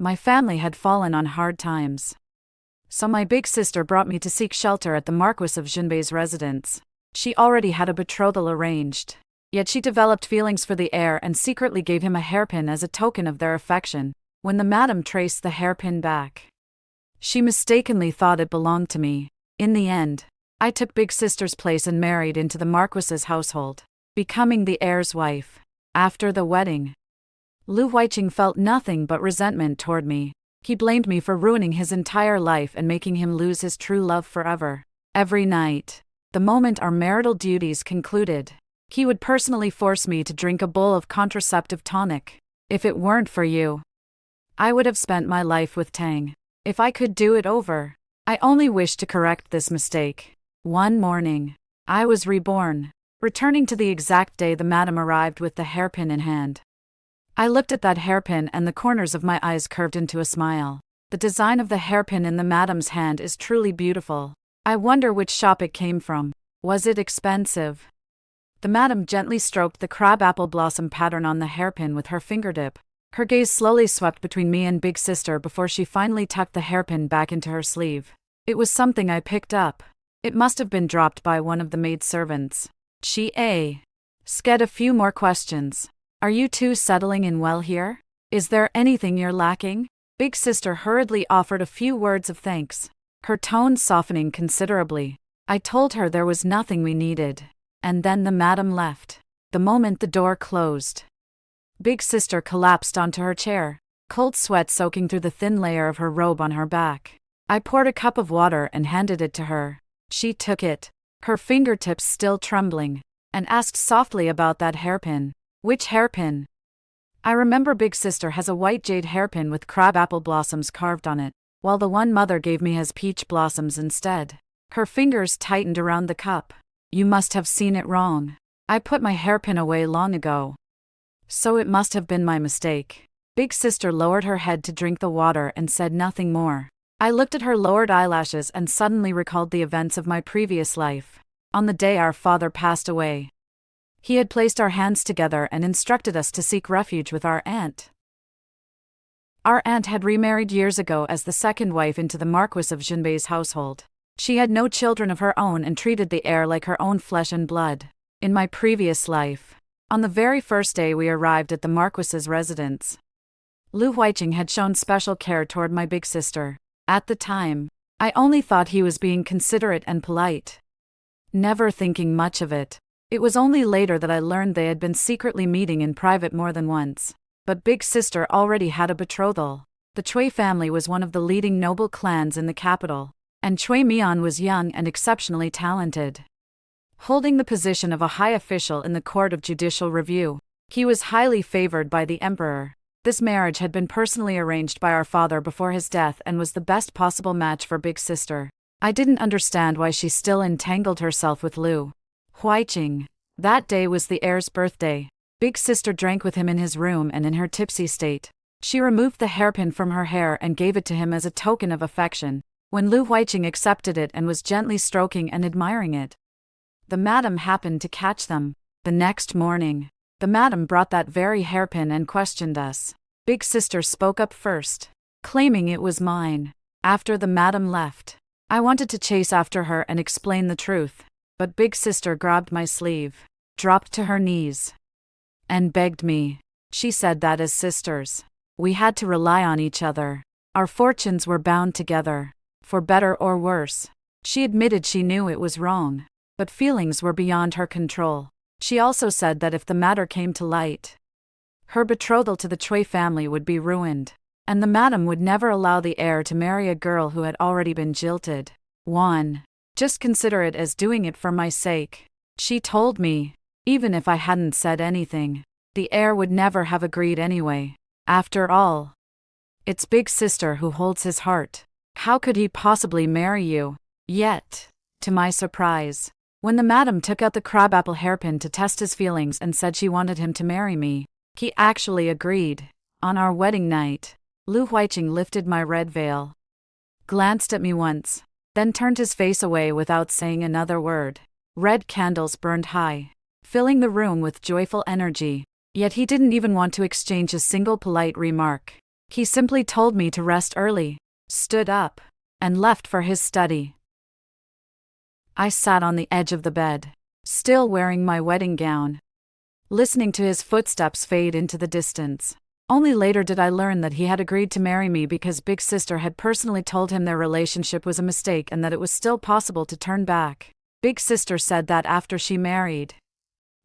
My family had fallen on hard times. So my big sister brought me to seek shelter at the Marquis of Junbei's residence. She already had a betrothal arranged. Yet she developed feelings for the heir and secretly gave him a hairpin as a token of their affection. When the madam traced the hairpin back, she mistakenly thought it belonged to me. In the end, I took big sister's place and married into the Marquis's household, becoming the heir's wife. After the wedding, Lu Huiqing felt nothing but resentment toward me. He blamed me for ruining his entire life and making him lose his true love forever. Every night, the moment our marital duties concluded, he would personally force me to drink a bowl of contraceptive tonic. If it weren't for you, I would have spent my life with Tang. If I could do it over, I only wish to correct this mistake. One morning, I was reborn, returning to the exact day the madam arrived with the hairpin in hand. I looked at that hairpin and the corners of my eyes curved into a smile. The design of the hairpin in the madam's hand is truly beautiful. I wonder which shop it came from. Was it expensive? The madam gently stroked the crabapple blossom pattern on the hairpin with her fingertip. Her gaze slowly swept between me and big sister before she finally tucked the hairpin back into her sleeve. It was something I picked up. It must have been dropped by one of the maidservants. She sked a few more questions. Are you two settling in well here? Is there anything you're lacking? Big sister hurriedly offered a few words of thanks, her tone softening considerably. I told her there was nothing we needed. And then the madam left. The moment the door closed, big sister collapsed onto her chair, cold sweat soaking through the thin layer of her robe on her back. I poured a cup of water and handed it to her. She took it, her fingertips still trembling, and asked softly about that hairpin. Which hairpin? I remember big sister has a white jade hairpin with crabapple blossoms carved on it, while the one mother gave me has peach blossoms instead. Her fingers tightened around the cup. You must have seen it wrong. I put my hairpin away long ago. So it must have been my mistake. Big sister lowered her head to drink the water and said nothing more. I looked at her lowered eyelashes and suddenly recalled the events of my previous life. On the day our father passed away, he had placed our hands together and instructed us to seek refuge with our aunt. Our aunt had remarried years ago as the second wife into the Marquis of Junbei's household. She had no children of her own and treated the heir like her own flesh and blood. In my previous life, on the very first day we arrived at the Marquis's residence, Lu Huiqing had shown special care toward my big sister. At the time, I only thought he was being considerate and polite, never thinking much of it. It was only later that I learned they had been secretly meeting in private more than once. But big sister already had a betrothal. The Cui family was one of the leading noble clans in the capital, and Cui Mian was young and exceptionally talented, holding the position of a high official in the court of judicial review. He was highly favored by the emperor. This marriage had been personally arranged by our father before his death and was the best possible match for big sister. I didn't understand why she still entangled herself with Lu Huiqing. That day was the heir's birthday. Big sister drank with him in his room and in her tipsy state, she removed the hairpin from her hair and gave it to him as a token of affection. When Lu Huiqing accepted it and was gently stroking and admiring it, the madam happened to catch them. The next morning, the madam brought that very hairpin and questioned us. Big sister spoke up first, claiming it was mine. After the madam left, I wanted to chase after her and explain the truth, but big sister grabbed my sleeve, dropped to her knees, and begged me. She said that as sisters, we had to rely on each other. Our fortunes were bound together, for better or worse. She admitted she knew it was wrong, but feelings were beyond her control. She also said that if the matter came to light, her betrothal to the Cui family would be ruined, and the madam would never allow the heir to marry a girl who had already been jilted. Just consider it as doing it for my sake. She told me, even if I hadn't said anything, the heir would never have agreed anyway. After all, it's big sister who holds his heart. How could he possibly marry you? Yet, to my surprise, when the madam took out the crabapple hairpin to test his feelings and said she wanted him to marry me, he actually agreed. On our wedding night, Lu Huiqing lifted my red veil, glanced at me once, then turned his face away without saying another word. Red candles burned high, filling the room with joyful energy, yet he didn't even want to exchange a single polite remark. He simply told me to rest early, stood up, and left for his study. I sat on the edge of the bed, still wearing my wedding gown, listening to his footsteps fade into the distance. Only later did I learn that he had agreed to marry me because Big Sister had personally told him their relationship was a mistake and that it was still possible to turn back. Big Sister said that after she married,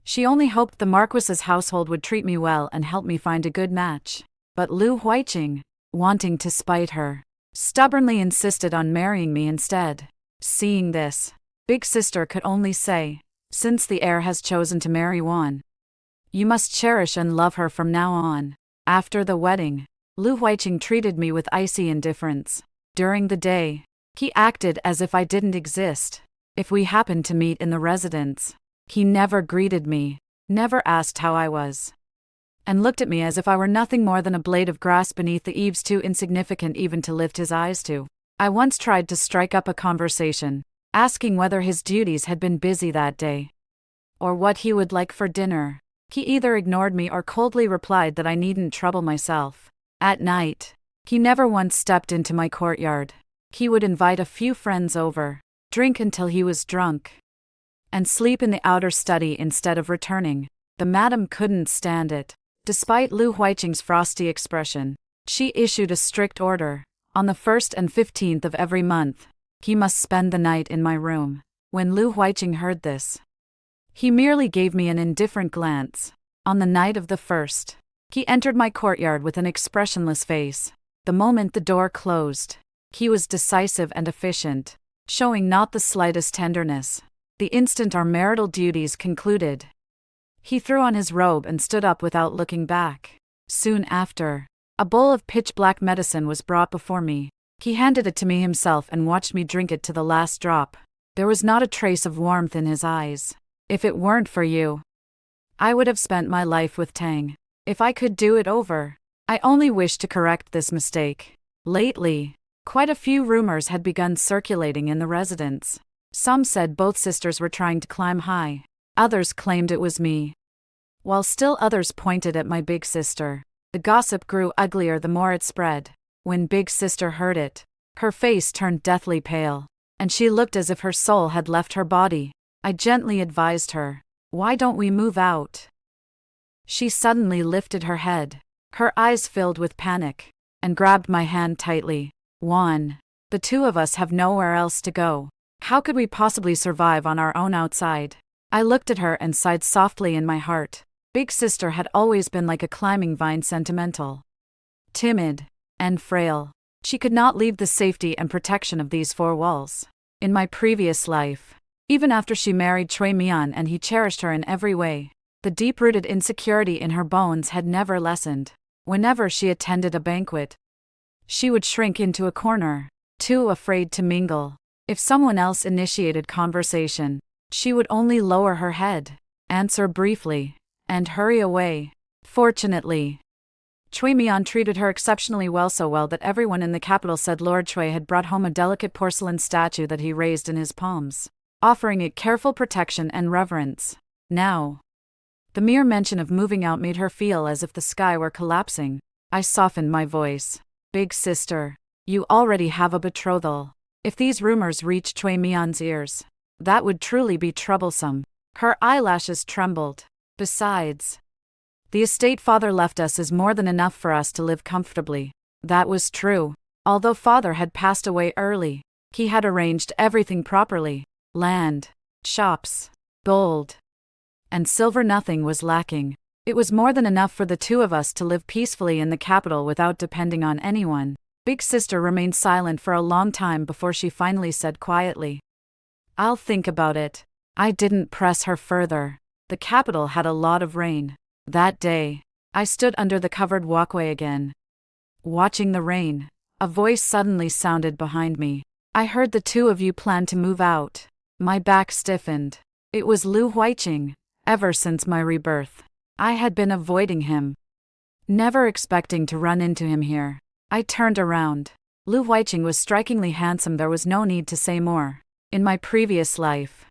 she only hoped the Marquis's household would treat me well and help me find a good match. But Lu Huiqing, wanting to spite her, stubbornly insisted on marrying me instead. Seeing this, Big Sister could only say, "Since the heir has chosen to marry Wan, you must cherish and love her from now on." After the wedding, Lu Huiqing treated me with icy indifference. During the day, he acted as if I didn't exist. If we happened to meet in the residence, he never greeted me, never asked how I was, and looked at me as if I were nothing more than a blade of grass beneath the eaves, too insignificant even to lift his eyes to. I once tried to strike up a conversation, asking whether his duties had been busy that day, or what he would like for dinner. He either ignored me or coldly replied that I needn't trouble myself. At night, he never once stepped into my courtyard. He would invite a few friends over, drink until he was drunk, and sleep in the outer study instead of returning. The madam couldn't stand it. Despite Lu Huiqing's frosty expression, she issued a strict order. On the 1st and 15th of every month, he must spend the night in my room. When Lu Huiqing heard this, he merely gave me an indifferent glance. On the night of the 1st, he entered my courtyard with an expressionless face. The moment the door closed, he was decisive and efficient, showing not the slightest tenderness. The instant our marital duties concluded, he threw on his robe and stood up without looking back. Soon after, a bowl of pitch-black medicine was brought before me. He handed it to me himself and watched me drink it to the last drop. There was not a trace of warmth in his eyes. "If it weren't for you, I would have spent my life with Tang. If I could do it over, I only wish to correct this mistake." Lately, quite a few rumors had begun circulating in the residence. Some said both sisters were trying to climb high. Others claimed it was me, while still others pointed at my big sister. The gossip grew uglier the more it spread. When Big Sister heard it, her face turned deathly pale, and she looked as if her soul had left her body. I gently advised her, "Why don't we move out?" She suddenly lifted her head, her eyes filled with panic, and grabbed my hand tightly. "Wan, the two of us have nowhere else to go. How could we possibly survive on our own outside?" I looked at her and sighed softly in my heart. Big Sister had always been like a climbing vine, sentimental, timid, and frail. She could not leave the safety and protection of these four walls. In my previous life, even after she married Chui Mian and he cherished her in every way, the deep-rooted insecurity in her bones had never lessened. Whenever she attended a banquet, she would shrink into a corner, too afraid to mingle. If someone else initiated conversation, she would only lower her head, answer briefly, and hurry away. Fortunately, Chui Mian treated her exceptionally well, so well that everyone in the capital said Lord Chui had brought home a delicate porcelain statue that he raised in his palms, offering it careful protection and reverence. Now, the mere mention of moving out made her feel as if the sky were collapsing. I softened my voice. "Big Sister, you already have a betrothal. If these rumors reach Chui Mian's ears, that would truly be troublesome." Her eyelashes trembled. "Besides, the estate father left us is more than enough for us to live comfortably." That was true. Although father had passed away early, he had arranged everything properly. Land, shops, gold, and silver, nothing was lacking. It was more than enough for the two of us to live peacefully in the capital without depending on anyone. Big Sister remained silent for a long time before she finally said quietly, "I'll think about it." I didn't press her further. The capital had a lot of rain. That day, I stood under the covered walkway again, watching the rain. A voice suddenly sounded behind me. "I heard the two of you plan to move out." My back stiffened. It was Lu Huiqing. Ever since my rebirth, I had been avoiding him, never expecting to run into him here. I turned around. Lu Huiqing was strikingly handsome. There was no need to say more. In my previous life,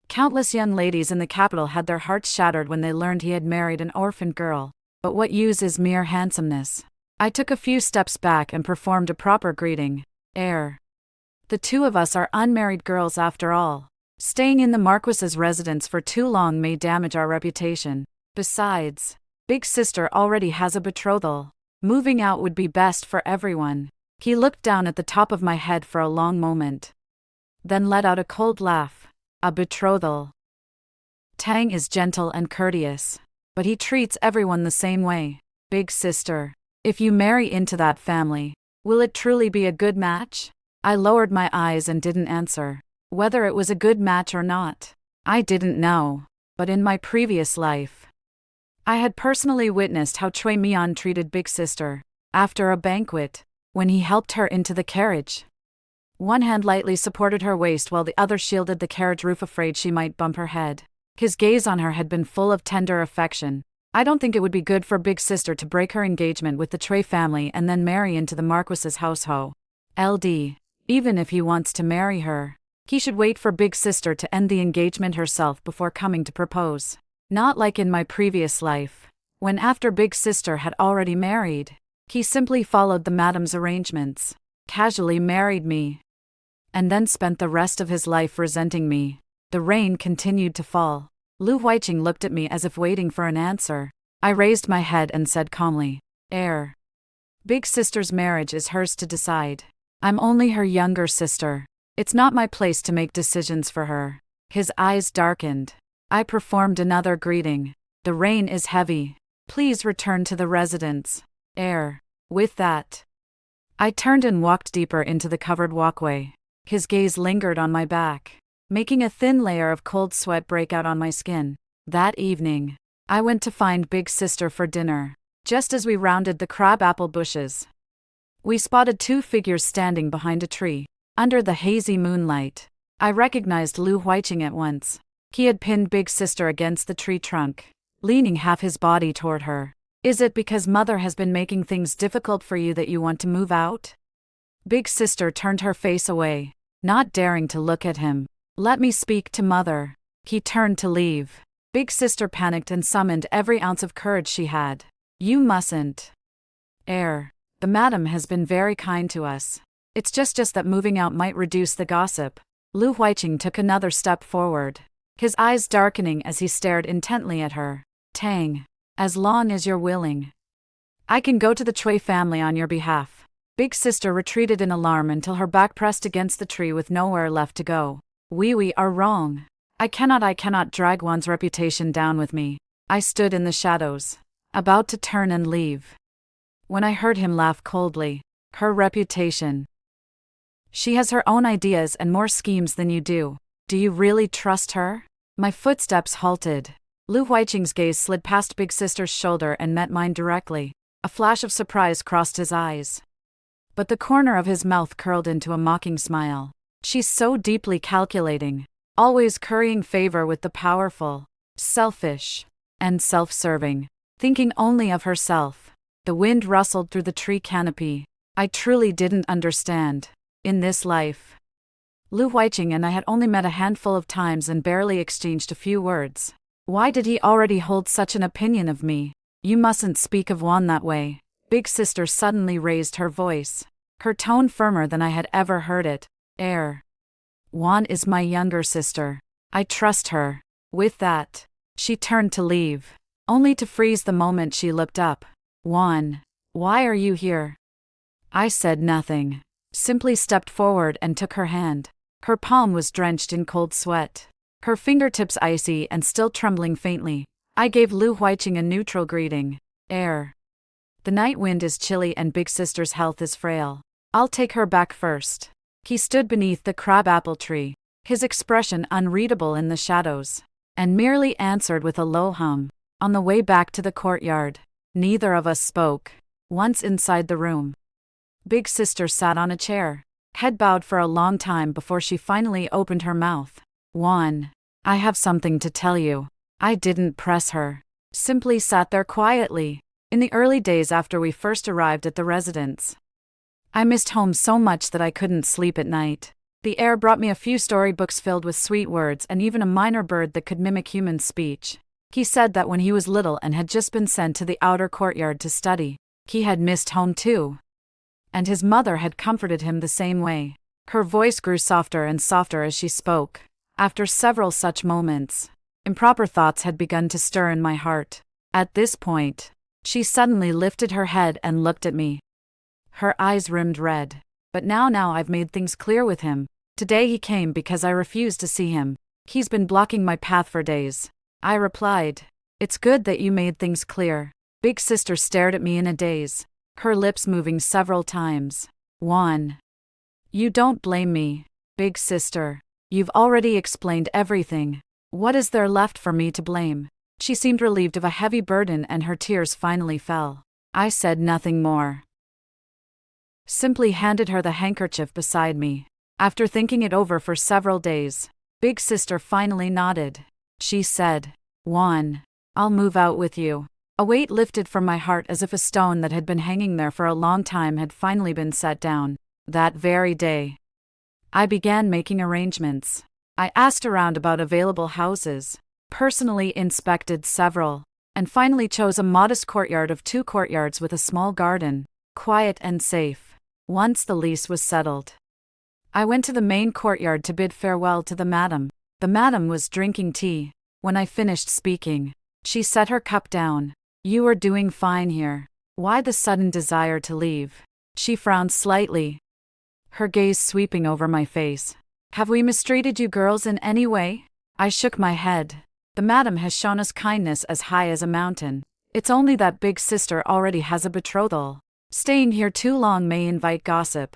countless young ladies in the capital had their hearts shattered when they learned he had married an orphan girl. But what use is mere handsomeness? I took a few steps back and performed a proper greeting. The two of us are unmarried girls after all. Staying in the Marquis's residence for too long may damage our reputation. Besides, Big Sister already has a betrothal. Moving out would be best for everyone. He looked down at the top of my head for a long moment. Then let out a cold laugh. A betrothal. Tang is gentle and courteous, but he treats everyone the same way. Big Sister, if you marry into that family, will it truly be a good match? I lowered my eyes and didn't answer. Whether it was a good match or not, I didn't know. But in my previous life, I had personally witnessed how Chui Mian treated Big Sister. After a banquet, when he helped her into the carriage, one hand lightly supported her waist while the other shielded the carriage roof, afraid she might bump her head. His gaze on her had been full of tender affection. I don't think it would be good for Big Sister to break her engagement with the Chui family and then marry into the Marquis's household. Even if he wants to marry her, he should wait for Big Sister to end the engagement herself before coming to propose. Not like in my previous life, when after Big Sister had already married, he simply followed the madam's arrangements, casually married me, and then spent the rest of his life resenting me. The rain continued to fall. Lu Huiqing looked at me as if waiting for an answer. I raised my head and said calmly, Big Sister's marriage is hers to decide. I'm only her younger sister. It's not my place to make decisions for her. His eyes darkened. I performed another greeting. The rain is heavy. Please return to the residence. With that, I turned and walked deeper into the covered walkway. His gaze lingered on my back, making a thin layer of cold sweat break out on my skin. That evening, I went to find Big Sister for dinner. Just as we rounded the crabapple bushes, we spotted two figures standing behind a tree. Under the hazy moonlight, I recognized Lu Huiqing at once. He had pinned Big Sister against the tree trunk, leaning half his body toward her. Is it because Mother has been making things difficult for you that you want to move out? Big Sister turned her face away, not daring to look at him. Let me speak to Mother. He turned to leave. Big Sister panicked and summoned every ounce of courage she had. You mustn't. The madam has been very kind to us. It's just that moving out might reduce the gossip. Lu Huiqing took another step forward, his eyes darkening as he stared intently at her. Tang, as long as you're willing, I can go to the Chui family on your behalf. Big Sister retreated in alarm until her back pressed against the tree with nowhere left to go. We are wrong. I cannot drag one's reputation down with me. I stood in the shadows, about to turn and leave, when I heard him laugh coldly. Her reputation. She has her own ideas and more schemes than you do. Do you really trust her? My footsteps halted. Lu Huiqing's gaze slid past Big Sister's shoulder and met mine directly. A flash of surprise crossed his eyes, but the corner of his mouth curled into a mocking smile. She's so deeply calculating, always currying favor with the powerful, selfish, and self-serving, thinking only of herself. The wind rustled through the tree canopy. I truly didn't understand. In this life, Lu Huiqing and I had only met a handful of times and barely exchanged a few words. Why did he already hold such an opinion of me? You mustn't speak of Juan that way. Big Sister suddenly raised her voice, her tone firmer than I had ever heard it. Juan is my younger sister. I trust her. With that, she turned to leave, only to freeze the moment she looked up. Juan, why are you here? I said nothing, simply stepped forward and took her hand. Her palm was drenched in cold sweat, her fingertips icy and still trembling faintly. I gave Lu Huiqing a neutral greeting. The night wind is chilly and Big Sister's health is frail. I'll take her back first. He stood beneath the crabapple tree, his expression unreadable in the shadows, and merely answered with a low hum. On the way back to the courtyard, neither of us spoke. Once inside the room, Big Sister sat on a chair, head bowed for a long time before she finally opened her mouth. Juan, I have something to tell you. I didn't press her, simply sat there quietly. In the early days after we first arrived at the residence, I missed home so much that I couldn't sleep at night. The air brought me a few storybooks filled with sweet words and even a minor bird that could mimic human speech. He said that when he was little and had just been sent to the outer courtyard to study, He had missed home too. And his mother had comforted him the same way. Her voice grew softer and softer as she spoke. After several such moments, improper thoughts had begun to stir in my heart. At this point, she suddenly lifted her head and looked at me. Her eyes rimmed red. But now I've made things clear with him. Today he came because I refused to see him. He's been blocking my path for days. I replied. It's good that you made things clear. Big sister stared at me in a daze, her lips moving several times. 1. You don't blame me, big sister. You've already explained everything. What is there left for me to blame? She seemed relieved of a heavy burden and her tears finally fell. I said nothing more. Simply handed her the handkerchief beside me. After thinking it over for several days, big sister finally nodded. She said, 1. I'll move out with you. A weight lifted from my heart as if a stone that had been hanging there for a long time had finally been set down. That very day, I began making arrangements. I asked around about available houses, personally inspected several, and finally chose a modest courtyard of 2 courtyards with a small garden, quiet and safe. Once the lease was settled, I went to the main courtyard to bid farewell to the madam. The madam was drinking tea. When I finished speaking, she set her cup down. You are doing fine here. Why the sudden desire to leave? She frowned slightly, her gaze sweeping over my face. Have we mistreated you girls in any way? I shook my head. The madam has shown us kindness as high as a mountain. It's only that big sister already has a betrothal. Staying here too long may invite gossip.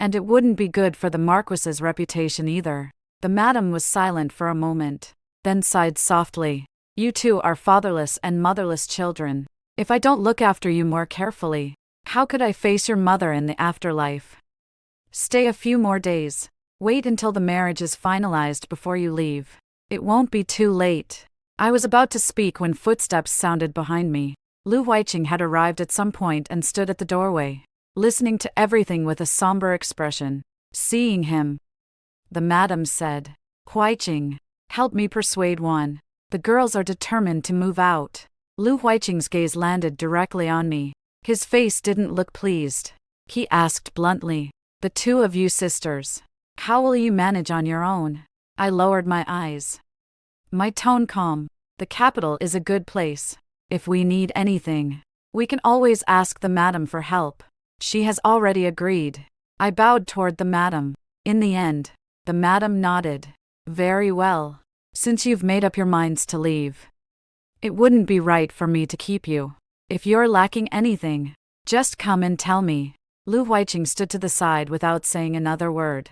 And it wouldn't be good for the Marquis's reputation either. The madam was silent for a moment, then sighed softly. You two are fatherless and motherless children. If I don't look after you more carefully, how could I face your mother in the afterlife? Stay a few more days. Wait until the marriage is finalized before you leave. It won't be too late. I was about to speak when footsteps sounded behind me. Lu Huiqing had arrived at some point and stood at the doorway, listening to everything with a somber expression. Seeing him, the madam said, Huiqing, help me persuade 1. The girls are determined to move out. Lu Huiqing's gaze landed directly on me. His face didn't look pleased. He asked bluntly, the 2 of you sisters, how will you manage on your own? I lowered my eyes, my tone calm. The capital is a good place. If we need anything, we can always ask the madam for help. She has already agreed. I bowed toward the madam. In the end, the madam nodded. Very well. Since you've made up your minds to leave, it wouldn't be right for me to keep you. If you're lacking anything, just come and tell me. Lu Huiqing stood to the side without saying another word,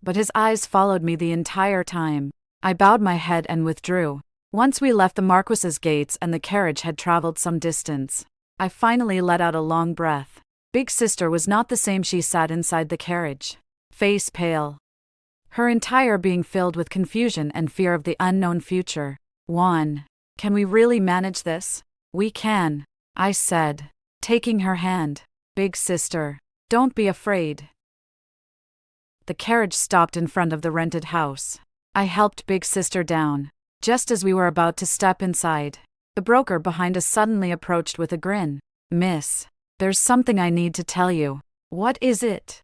but his eyes followed me the entire time. I bowed my head and withdrew. Once we left the Marquis's gates and the carriage had traveled some distance, I finally let out a long breath. Big sister was not the same. She sat inside the carriage, face pale, her entire being filled with confusion and fear of the unknown future. 1. Can we really manage this? We can, I said, taking her hand. Big sister, don't be afraid. The carriage stopped in front of the rented house. I helped big sister down. Just as we were about to step inside, the broker behind us suddenly approached with a grin. Miss, there's something I need to tell you. What is it?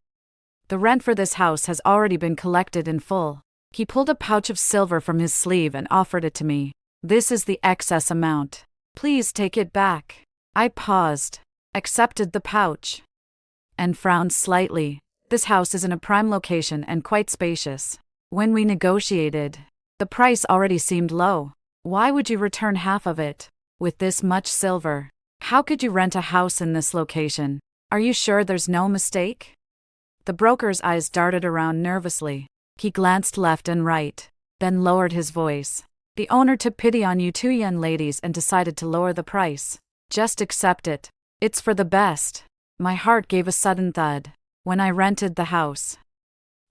The rent for this house has already been collected in full. He pulled a pouch of silver from his sleeve and offered it to me. This is the excess amount. Please take it back. I paused, accepted the pouch, and frowned slightly. This house is in a prime location and quite spacious. When we negotiated, the price already seemed low. Why would you return half of it? With this much silver, how could you rent a house in this location? Are you sure there's no mistake? The broker's eyes darted around nervously. He glanced left and right, then lowered his voice. The owner took pity on you 2 young ladies and decided to lower the price. Just accept it. It's for the best. My heart gave a sudden thud. When I rented the house,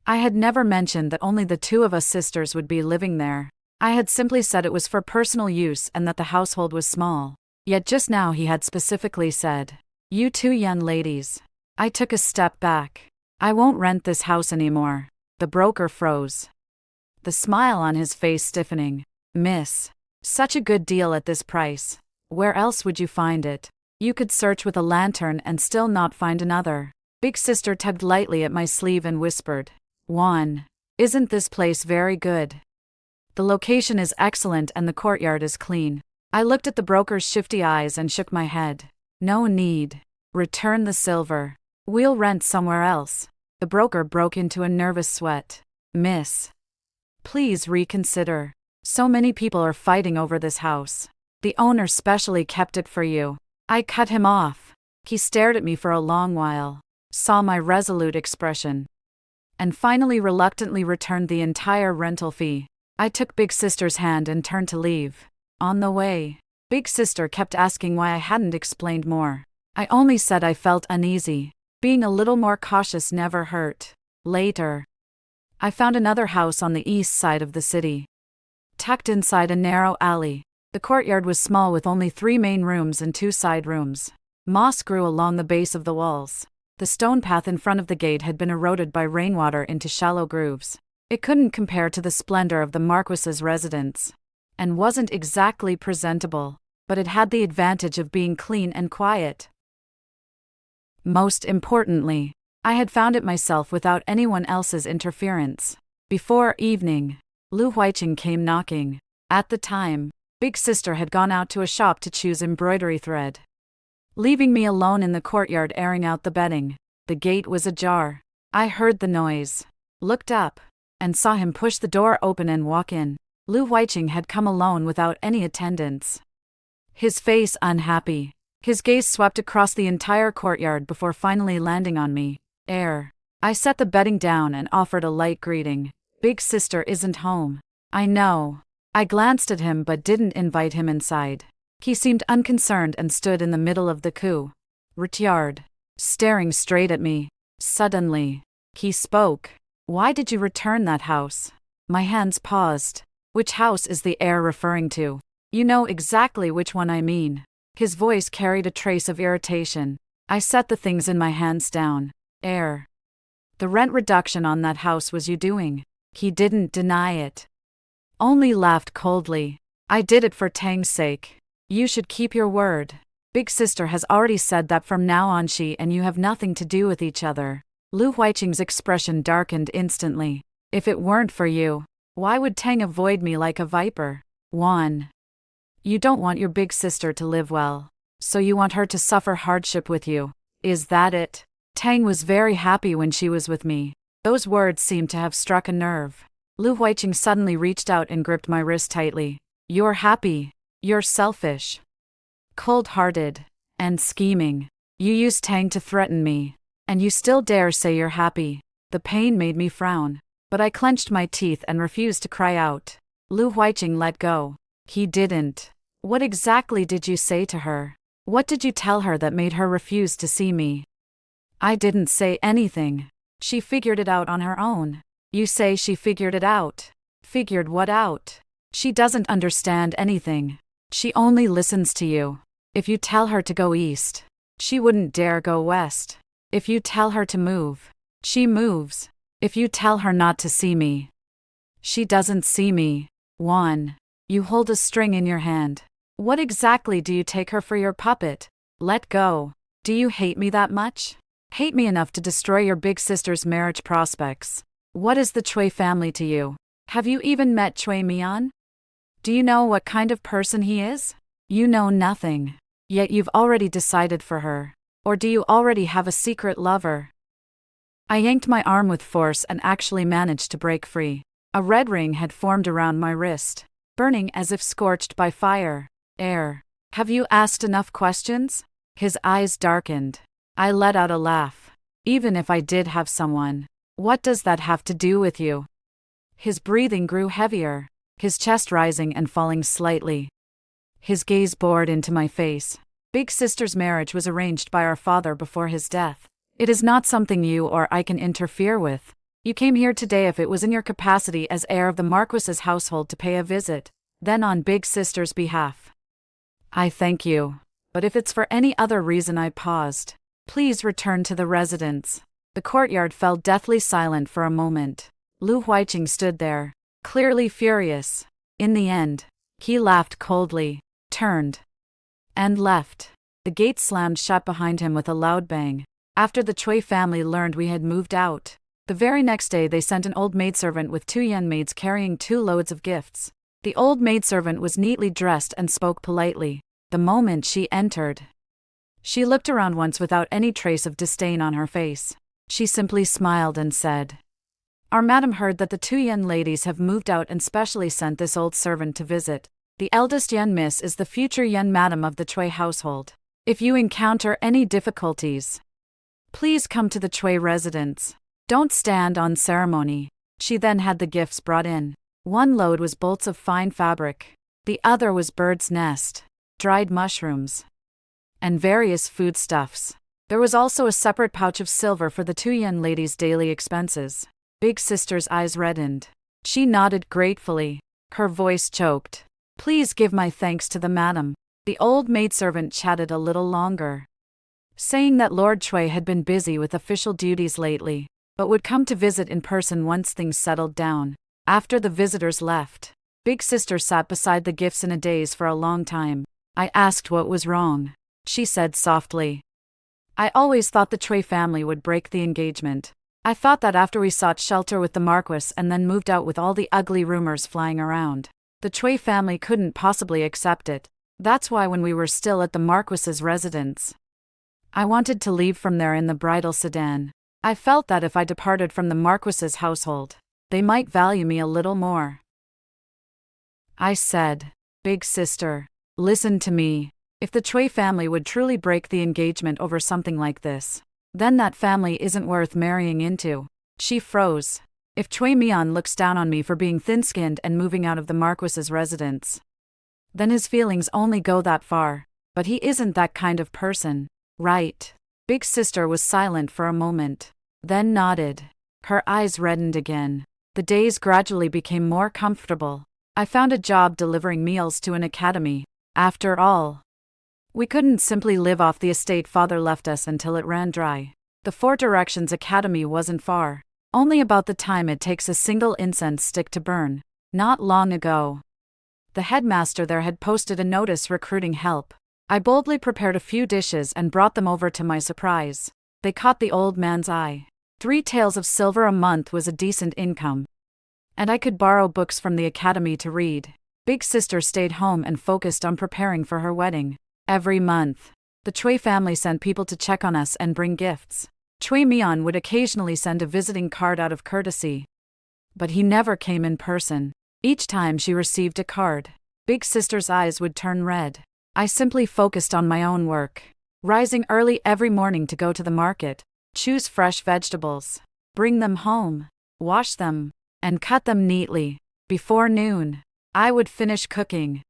I had never mentioned that only the 2 of us sisters would be living there. I had simply said it was for personal use and that the household was small. Yet just now he had specifically said, you 2 young ladies. I took a step back. I won't rent this house anymore. The broker froze, the smile on his face stiffening. Miss, such a good deal at this price. Where else would you find it? You could search with a lantern and still not find another. Big sister tugged lightly at my sleeve and whispered, Juan, isn't this place very good? The location is excellent and the courtyard is clean. I looked at the broker's shifty eyes and shook my head. No need. Return the silver. We'll rent somewhere else. The broker broke into a nervous sweat. Miss. Please reconsider. So many people are fighting over this house. The owner specially kept it for you. I cut him off. He stared at me for a long while, saw my resolute expression, and finally reluctantly returned the entire rental fee. I took Big Sister's hand and turned to leave. On the way, Big Sister kept asking why I hadn't explained more. I only said I felt uneasy. Being a little more cautious never hurt. Later, I found another house on the east side of the city, tucked inside a narrow alley. The courtyard was small with only 3 main rooms and 2 side rooms. Moss grew along the base of the walls. The stone path in front of the gate had been eroded by rainwater into shallow grooves. It couldn't compare to the splendor of the Marquis's residence, and wasn't exactly presentable, but it had the advantage of being clean and quiet. Most importantly, I had found it myself without anyone else's interference. Before evening, Lu Huiqing came knocking. At the time, Big Sister had gone out to a shop to choose embroidery thread, leaving me alone in the courtyard airing out the bedding. The gate was ajar. I heard the noise, looked up, and saw him push the door open and walk in. Lu Huiqing had come alone without any attendants. His face unhappy. His gaze swept across the entire courtyard before finally landing on me. I set the bedding down and offered a light greeting. Big Sister isn't home. I know. I glanced at him but didn't invite him inside. He seemed unconcerned and stood in the middle of the courtyard, staring straight at me. Suddenly, he spoke. Why did you return that house? My hands paused. Which house is the heir referring to? You know exactly which one I mean. His voice carried a trace of irritation. I set the things in my hands down. The rent reduction on that house was you doing. He didn't deny it, only laughed coldly. I did it for Tang's sake. You should keep your word. Big Sister has already said that from now on she and you have nothing to do with each other. Lu Huiqing's expression darkened instantly. If it weren't for you, why would Tang avoid me like a viper? Juan, you don't want your big sister to live well, so you want her to suffer hardship with you. Is that it? Tang was very happy when she was with me. Those words seemed to have struck a nerve. Lu Huiqing suddenly reached out and gripped my wrist tightly. You're happy. You're selfish, cold-hearted, and scheming. You used Tang to threaten me, and you still dare say you're happy. The pain made me frown, but I clenched my teeth and refused to cry out. Lu Huiqing let go. He didn't. What exactly did you say to her? What did you tell her that made her refuse to see me? I didn't say anything. She figured it out on her own. You say she figured it out. Figured what out? She doesn't understand anything. She only listens to you. If you tell her to go east, she wouldn't dare go west. If you tell her to move, she moves. If you tell her not to see me, she doesn't see me. Juan, you hold a string in your hand. What exactly do you take her for your puppet? Let go. Do you hate me that much? Hate me enough to destroy your big sister's marriage prospects? What is the Chui family to you? Have you even met Chui Mian? Do you know what kind of person he is? You know nothing. Yet you've already decided for her. Or do you already have a secret lover? I yanked my arm with force and actually managed to break free. A red ring had formed around my wrist, burning as if scorched by fire. Have you asked enough questions? His eyes darkened. I let out a laugh. Even if I did have someone, what does that have to do with you? His breathing grew heavier, his chest rising and falling slightly. His gaze bored into my face. Big Sister's marriage was arranged by our father before his death. It is not something you or I can interfere with. You came here today if it was in your capacity as heir of the Marquis's household to pay a visit, then on Big Sister's behalf. I thank you. But if it's for any other reason, I paused. Please return to the residence. The courtyard fell deathly silent for a moment. Lu Huiqing stood there, clearly furious. In the end, he laughed coldly, turned, and left. The gate slammed shut behind him with a loud bang. After the Choi family learned we had moved out, the very next day they sent an old maidservant with 2 young maids carrying 2 loads of gifts. The old maidservant was neatly dressed and spoke politely. The moment she entered, she looked around once without any trace of disdain on her face. She simply smiled and said, "Our madam heard that the 2 young ladies have moved out and specially sent this old servant to visit. The eldest young miss is the future young madam of the Choi household. If you encounter any difficulties, please come to the Choi residence. Don't stand on ceremony." She then had the gifts brought in. 1 load was bolts of fine fabric. The other was bird's nest, dried mushrooms, and various foodstuffs. There was also a separate pouch of silver for the 2 young ladies' daily expenses. Big sister's eyes reddened. She nodded gratefully. Her voice choked. "Please give my thanks to the madam." The old maidservant chatted a little longer, saying that Lord Choi had been busy with official duties lately, but would come to visit in person once things settled down. After the visitors left, Big Sister sat beside the gifts in a daze for a long time. I asked what was wrong. She said softly, "I always thought the Choi family would break the engagement. I thought that after we sought shelter with the Marquis and then moved out with all the ugly rumors flying around, the Choi family couldn't possibly accept it. That's why when we were still at the Marquis's residence, I wanted to leave from there in the bridal sedan. I felt that if I departed from the Marquis's household, they might value me a little more." I said, "Big sister, listen to me. If the Choi family would truly break the engagement over something like this, then that family isn't worth marrying into." She froze. "If Choi Mian looks down on me for being thin-skinned and moving out of the Marquis's residence, then his feelings only go that far. But he isn't that kind of person, right?" Big sister was silent for a moment, then nodded. Her eyes reddened again. The days gradually became more comfortable. I found a job delivering meals to an academy. After all, we couldn't simply live off the estate father left us until it ran dry. The 4 Directions Academy wasn't far, only about the time it takes a single incense stick to burn. Not long ago, the headmaster there had posted a notice recruiting help. I boldly prepared a few dishes and brought them over. To my surprise, they caught the old man's eye. 3 taels of silver a month was a decent income, and I could borrow books from the academy to read. Big sister stayed home and focused on preparing for her wedding. Every month, the Choi family sent people to check on us and bring gifts. Choi Mian would occasionally send a visiting card out of courtesy, but he never came in person. Each time she received a card, Big sister's eyes would turn red. I simply focused on my own work, rising early every morning to go to the market, choose fresh vegetables, bring them home, wash them, and cut them neatly. Before noon, I would finish cooking,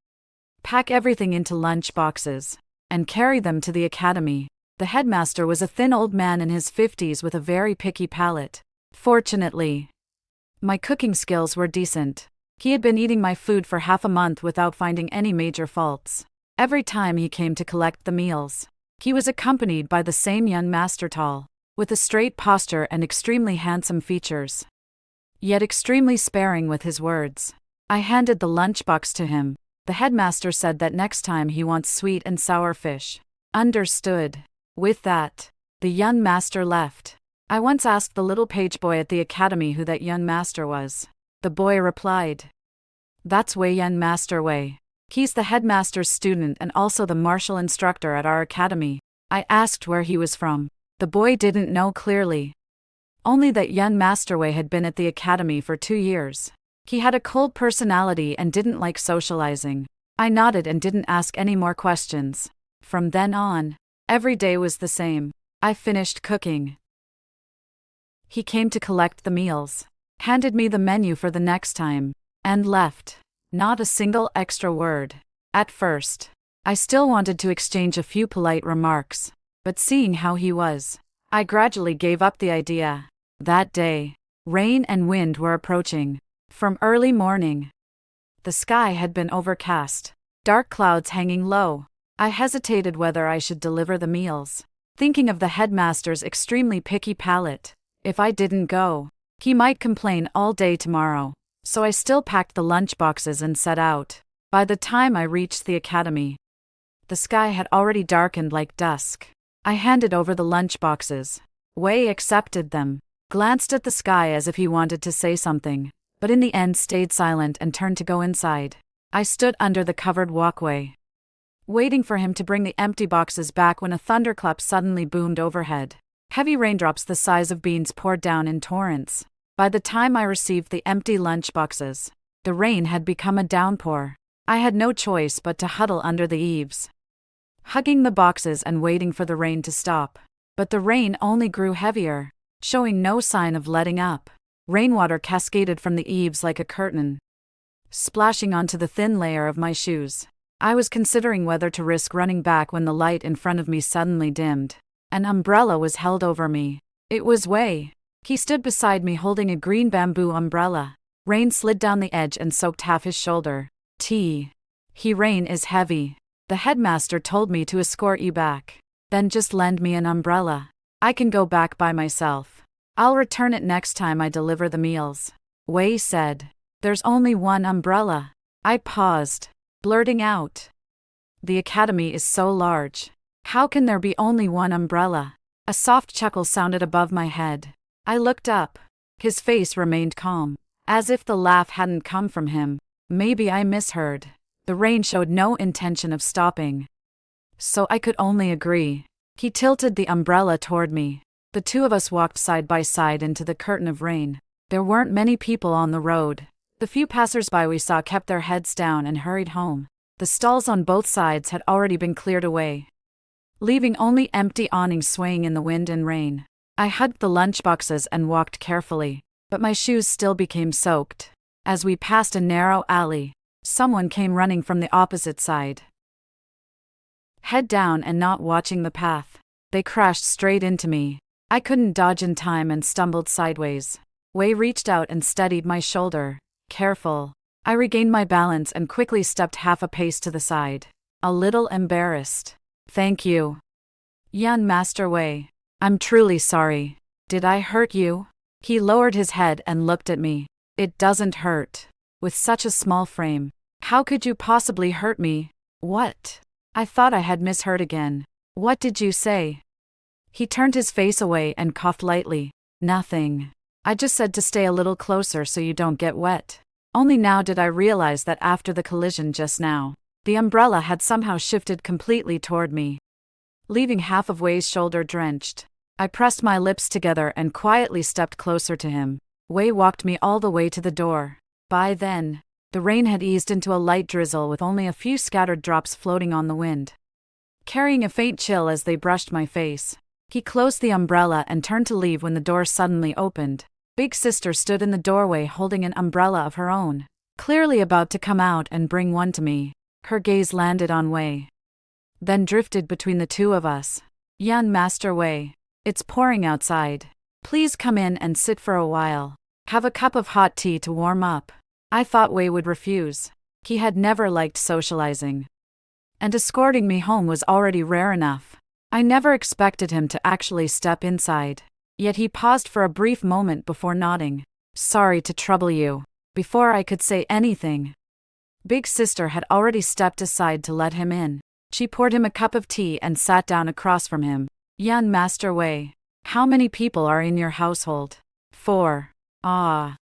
pack everything into lunch boxes, and carry them to the academy. The headmaster was a thin old man in his 50s with a very picky palate. Fortunately, my cooking skills were decent. He had been eating my food for half a month without finding any major faults. Every time he came to collect the meals, he was accompanied by the same young master, tall, with a straight posture and extremely handsome features, yet extremely sparing with his words. I handed the lunchbox to him. The headmaster said that next time he wants sweet and sour fish. Understood. With that, the young master left. I once asked the little page boy at the academy who that young master was. The boy replied, "That's Wei Young Master Wei. He's the headmaster's student and also the martial instructor at our academy." I asked where he was from. The boy didn't know clearly, only that young Master Wei had been at the academy for 2 years. He had a cold personality and didn't like socializing. I nodded and didn't ask any more questions. From then on, every day was the same. I finished cooking. He came to collect the meals, handed me the menu for the next time, and left. Not a single extra word. At first, I still wanted to exchange a few polite remarks, but seeing how he was, I gradually gave up the idea. That day, rain and wind were approaching. From early morning, the sky had been overcast, dark clouds hanging low. I hesitated whether I should deliver the meals, thinking of the headmaster's extremely picky palate. If I didn't go, he might complain all day tomorrow. So I still packed the lunch boxes and set out. By the time I reached the academy, The sky had already darkened like dusk. I handed over the lunchboxes. Wei accepted them, glanced at the sky as if he wanted to say something, but in the end stayed silent and turned to go inside. I stood under the covered walkway, waiting for him to bring the empty boxes back when a thunderclap suddenly boomed overhead. Heavy raindrops the size of beans poured down in torrents. By the time I received the empty lunchboxes, the rain had become a downpour. I had no choice but to huddle under the eaves, hugging the boxes and waiting for the rain to stop. But the rain only grew heavier, showing no sign of letting up. Rainwater cascaded from the eaves like a curtain, splashing onto the thin layer of my shoes. I was considering whether to risk running back when the light in front of me suddenly dimmed. An umbrella was held over me. It was Wei. He stood beside me holding a green bamboo umbrella. Rain slid down the edge and soaked half his shoulder. Rain is heavy. The headmaster told me to escort you back. Then just lend me an umbrella. I can go back by myself. I'll return it next time I deliver the meals. Wei said. There's only one umbrella. I paused, blurting out. The academy is so large. How can there be only one umbrella? A soft chuckle sounded above my head. I looked up. His face remained calm, as if the laugh hadn't come from him. Maybe I misheard. The rain showed no intention of stopping, so I could only agree. He tilted the umbrella toward me. The two of us walked side by side into the curtain of rain. There weren't many people on the road. The few passers-by we saw kept their heads down and hurried home. The stalls on both sides had already been cleared away, leaving only empty awnings swaying in the wind and rain. I hugged the lunchboxes and walked carefully, but my shoes still became soaked. As we passed a narrow alley, someone came running from the opposite side, head down and not watching the path. They crashed straight into me. I couldn't dodge in time and stumbled sideways. Wei reached out and steadied my shoulder. Careful. I regained my balance and quickly stepped half a pace to the side, a little embarrassed. Thank you, Yan Master Wei. I'm truly sorry. Did I hurt you? He lowered his head and looked at me. It doesn't hurt. With such a small frame, how could you possibly hurt me? What? I thought I had misheard again. What did you say? He turned his face away and coughed lightly. Nothing. I just said to stay a little closer so you don't get wet. Only now did I realize that after the collision just now, the umbrella had somehow shifted completely toward me, leaving half of Wei's shoulder drenched. I pressed my lips together and quietly stepped closer to him. Wei walked me all the way to the door. By then, the rain had eased into a light drizzle with only a few scattered drops floating on the wind, carrying a faint chill as they brushed my face. He closed the umbrella and turned to leave when the door suddenly opened. Big Sister stood in the doorway holding an umbrella of her own, clearly about to come out and bring one to me. Her gaze landed on Wei, then drifted between the two of us. Yan Master Wei, it's pouring outside. Please come in and sit for a while. Have a cup of hot tea to warm up. I thought Wei would refuse. He had never liked socializing, and escorting me home was already rare enough. I never expected him to actually step inside. Yet he paused for a brief moment before nodding. Sorry to trouble you. Before I could say anything, Big Sister had already stepped aside to let him in. She poured him a cup of tea and sat down across from him. Yan Master Wei, how many people are in your household? 4. Ah.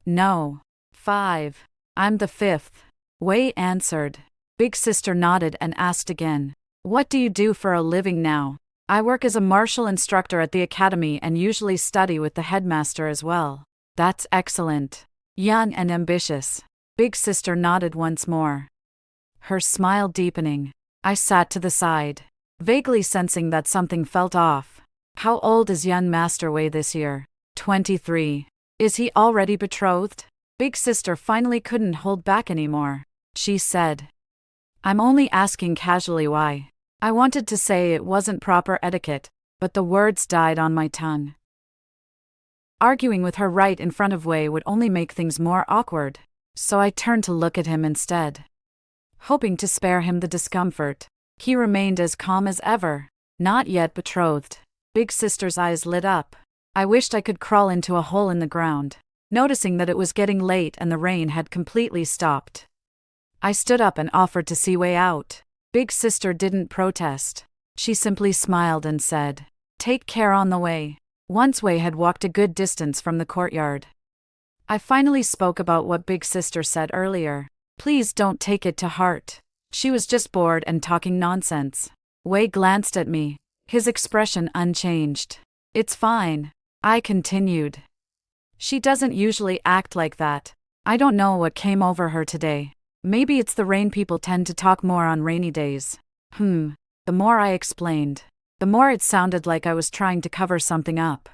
No. 5. I'm the 5th. Wei answered. Big Sister nodded and asked again. What do you do for a living now? I work as a martial instructor at the academy and usually study with the headmaster as well. That's excellent. Young and ambitious. Big Sister nodded once more, her smile deepening. I sat to the side, vaguely sensing that something felt off. How old is young Master Wei this year? 23. Is he already betrothed? Big Sister finally couldn't hold back anymore. She said. I'm only asking casually why. I wanted to say it wasn't proper etiquette, but the words died on my tongue. Arguing with her right in front of Wei would only make things more awkward, so I turned to look at him instead, hoping to spare him the discomfort. He remained as calm as ever. Not yet betrothed. Big Sister's eyes lit up. I wished I could crawl into a hole in the ground. Noticing that it was getting late and the rain had completely stopped, I stood up and offered to see Wei out. Big sister didn't protest. She simply smiled and said, "Take care on the way." Once Wei had walked a good distance from the courtyard. I finally spoke about what Big Sister said earlier. "Please don't take it to heart. She was just bored and talking nonsense." Wei glanced at me, his expression unchanged. "It's fine," I continued. "She doesn't usually act like that. I don't know what came over her today. Maybe it's the rain. People tend to talk more on rainy days." The more I explained, the more it sounded like I was trying to cover something up.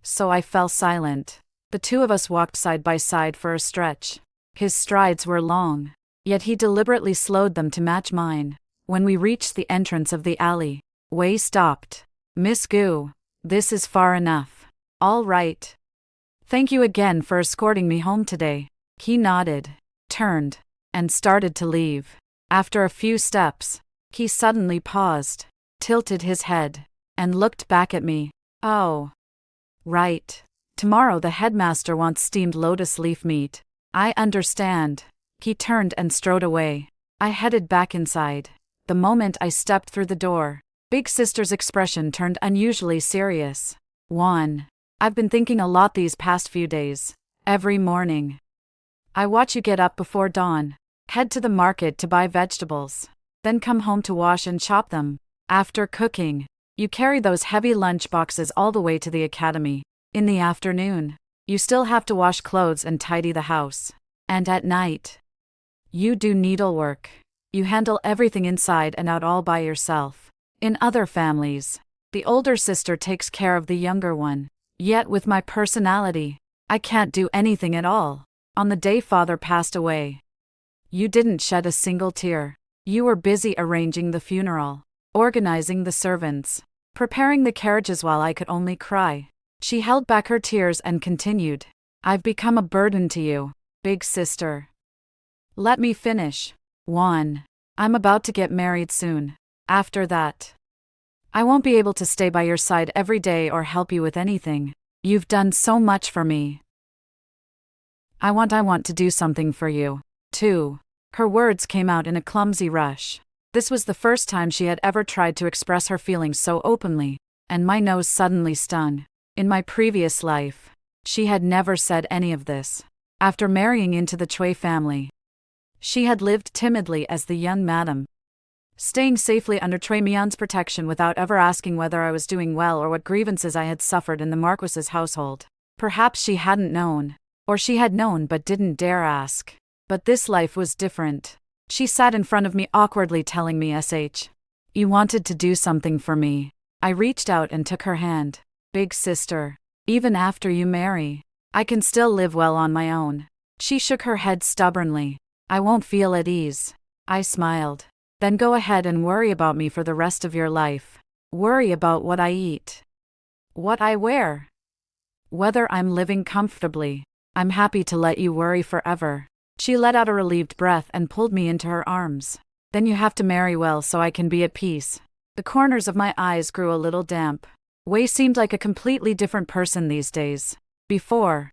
So I fell silent. The two of us walked side by side for a stretch. His strides were long, yet he deliberately slowed them to match mine. When we reached the entrance of the alley, Wei stopped. "Miss Gu, this is far enough." "All right. Thank you again for escorting me home today." He nodded, turned, and started to leave. After a few steps, he suddenly paused, tilted his head, and looked back at me. "Oh. Right. Tomorrow the headmaster wants steamed lotus leaf meat." "I understand." He turned and strode away. I headed back inside. The moment I stepped through the door, Big Sister's expression turned unusually serious. "I've been thinking a lot these past few days. Every morning, I watch you get up before dawn, head to the market to buy vegetables, then come home to wash and chop them. After cooking, you carry those heavy lunch boxes all the way to the academy. In the afternoon, you still have to wash clothes and tidy the house. And at night, you do needlework. You handle everything inside and out all by yourself. In other families, the older sister takes care of the younger one. Yet with my personality, I can't do anything at all. On the day father passed away, you didn't shed a single tear. You were busy arranging the funeral, organizing the servants, preparing the carriages while I could only cry." She held back her tears and continued, "I've become a burden to you, Big Sister." "Let me finish. I'm about to get married soon. After that, I won't be able to stay by your side every day or help you with anything. You've done so much for me. I want to do something for you, too." Her words came out in a clumsy rush. This was the first time she had ever tried to express her feelings so openly, and my nose suddenly stung. In my previous life, she had never said any of this. After marrying into the Chui family, she had lived timidly as the young madam, staying safely under Chui Mian's protection without ever asking whether I was doing well or what grievances I had suffered in the Marquis's household. Perhaps she hadn't known, or she had known but didn't dare ask. But this life was different. She sat in front of me awkwardly telling me, "You wanted to do something for me." I reached out and took her hand. "Big Sister, even after you marry, I can still live well on my own." She shook her head stubbornly. "I won't feel at ease." I smiled. "Then go ahead and worry about me for the rest of your life. Worry about what I eat, what I wear, whether I'm living comfortably. I'm happy to let you worry forever." She let out a relieved breath and pulled me into her arms. "Then you have to marry well so I can be at peace." The corners of my eyes grew a little damp. Wei seemed like a completely different person these days. Before,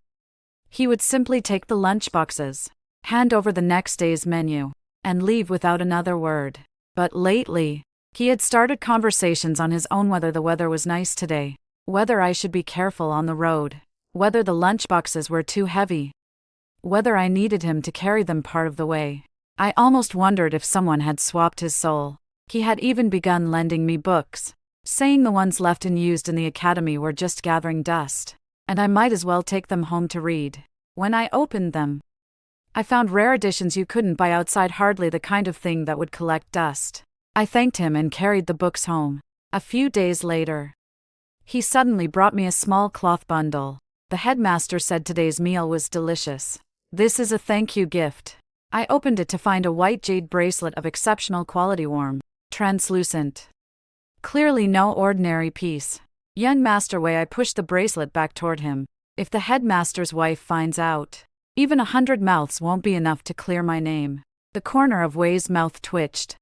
he would simply take the lunchboxes, hand over the next day's menu, and leave without another word. But lately, he had started conversations on his own, whether the weather was nice today, whether I should be careful on the road, whether the lunchboxes were too heavy, whether I needed him to carry them part of the way. I almost wondered if someone had swapped his soul. He had even begun lending me books, saying the ones left unused in the academy were just gathering dust, and I might as well take them home to read. When I opened them, I found rare editions you couldn't buy outside, hardly the kind of thing that would collect dust. I thanked him and carried the books home. A few days later, he suddenly brought me a small cloth bundle. The headmaster said today's meal was delicious. "This is a thank you gift." I opened it to find a white jade bracelet of exceptional quality, warm, translucent. Clearly no ordinary piece. "Young Master Wei," I pushed the bracelet back toward him. "If the headmaster's wife finds out, even 100 mouths won't be enough to clear my name." The corner of Wei's mouth twitched,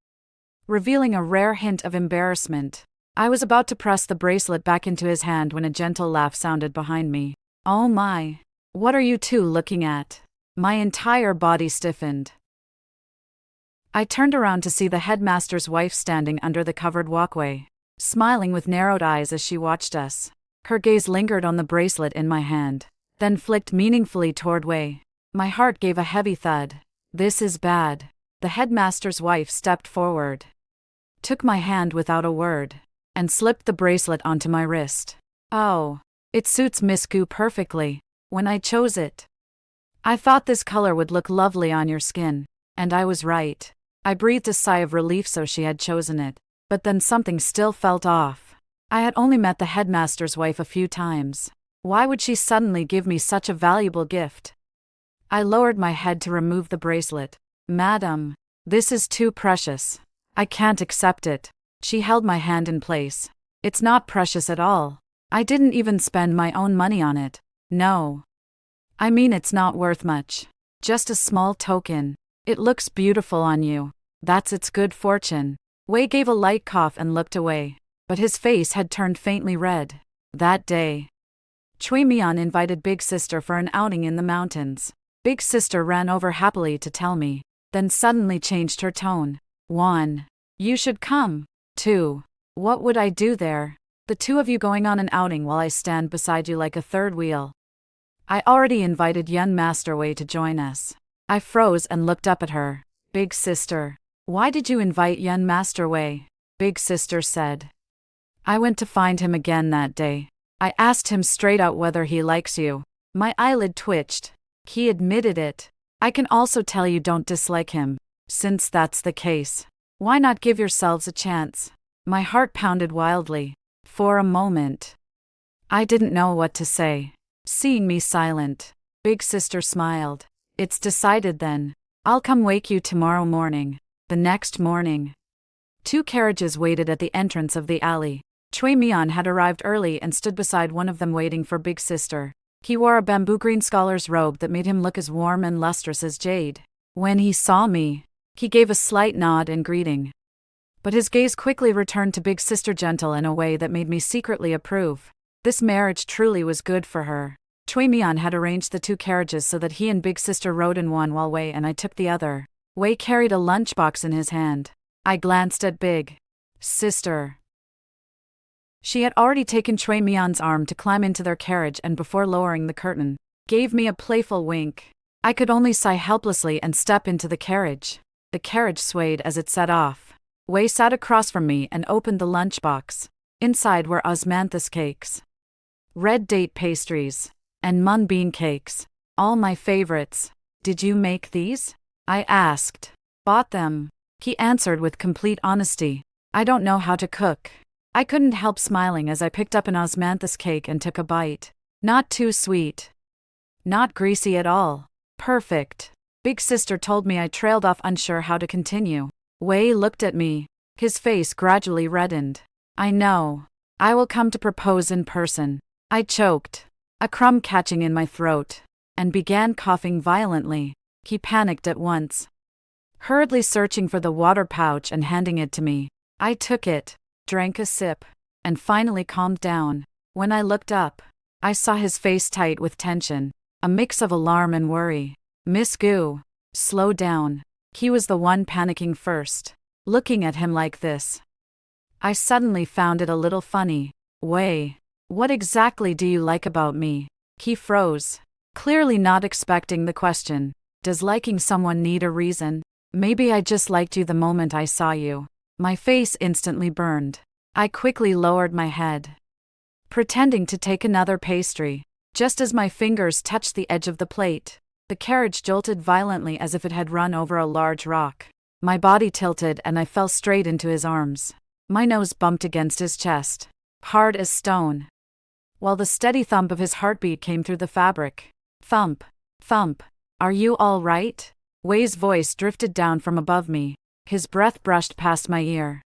revealing a rare hint of embarrassment. I was about to press the bracelet back into his hand when a gentle laugh sounded behind me. "Oh my, what are you two looking at?" My entire body stiffened. I turned around to see the headmaster's wife standing under the covered walkway, smiling with narrowed eyes as she watched us. Her gaze lingered on the bracelet in my hand, then flicked meaningfully toward Wei. My heart gave a heavy thud. This is bad. The headmaster's wife stepped forward, took my hand without a word, and slipped the bracelet onto my wrist. Oh, it suits Miss Gu perfectly. When I chose it, I thought this color would look lovely on your skin, and I was right. I breathed a sigh of relief, so she had chosen it, but then something still felt off. I had only met the headmaster's wife a few times. Why would she suddenly give me such a valuable gift? I lowered my head to remove the bracelet. Madam, this is too precious. I can't accept it. She held my hand in place. It's not precious at all. I didn't even spend my own money on it. No. I mean, it's not worth much. Just a small token. It looks beautiful on you. That's its good fortune. Wei gave a light cough and looked away, but his face had turned faintly red. That day, Cui Mian invited Big Sister for an outing in the mountains. Big Sister ran over happily to tell me, then suddenly changed her tone. 1. You should come. 2. What would I do there? The two of you going on an outing while I stand beside you like a third wheel. I already invited Yun Master Wei to join us. I froze and looked up at her. Big Sister, why did you invite Yun Master Wei? Big Sister said. I went to find him again that day. I asked him straight out whether he likes you. My eyelid twitched. He admitted it. I can also tell you don't dislike him. Since that's the case, why not give yourselves a chance? My heart pounded wildly. For a moment, I didn't know what to say. Seeing me silent, Big Sister smiled. It's decided then. I'll come wake you tomorrow morning. The next morning, 2 carriages waited at the entrance of the alley. Cui Mian had arrived early and stood beside one of them waiting for Big Sister. He wore a bamboo green scholar's robe that made him look as warm and lustrous as jade. When he saw me, he gave a slight nod in greeting, but his gaze quickly returned to Big Sister, gentle in a way that made me secretly approve. This marriage truly was good for her. Cui Mian had arranged the 2 carriages so that he and Big Sister rode in one while Wei and I took the other. Wei carried a lunchbox in his hand. I glanced at Big Sister. She had already taken Cui Mian's arm to climb into their carriage and, before lowering the curtain, gave me a playful wink. I could only sigh helplessly and step into the carriage. The carriage swayed as it set off. Wei sat across from me and opened the lunchbox. Inside were osmanthus cakes, red date pastries, and mung bean cakes. All my favorites. Did you make these? I asked. Bought them. He answered with complete honesty. I don't know how to cook. I couldn't help smiling as I picked up an osmanthus cake and took a bite. Not too sweet. Not greasy at all. Perfect. Big Sister told me. I trailed off, unsure how to continue. Wei looked at me. His face gradually reddened. I know. I will come to propose in person. I choked, a crumb catching in my throat, and began coughing violently. He panicked at once, hurriedly searching for the water pouch and handing it to me. I took it, drank a sip, and finally calmed down. When I looked up, I saw his face tight with tension, a mix of alarm and worry. Miss Gu, slow down. He was the one panicking first. Looking at him like this, I suddenly found it a little funny. Wei, what exactly do you like about me? He froze, clearly not expecting the question. Does liking someone need a reason? Maybe I just liked you the moment I saw you. My face instantly burned. I quickly lowered my head, pretending to take another pastry. Just as my fingers touched the edge of the plate, the carriage jolted violently as if it had run over a large rock. My body tilted and I fell straight into his arms. My nose bumped against his chest, hard as stone, while the steady thump of his heartbeat came through the fabric. Thump, thump. Are you all right? Wei's voice drifted down from above me. His breath brushed past my ear,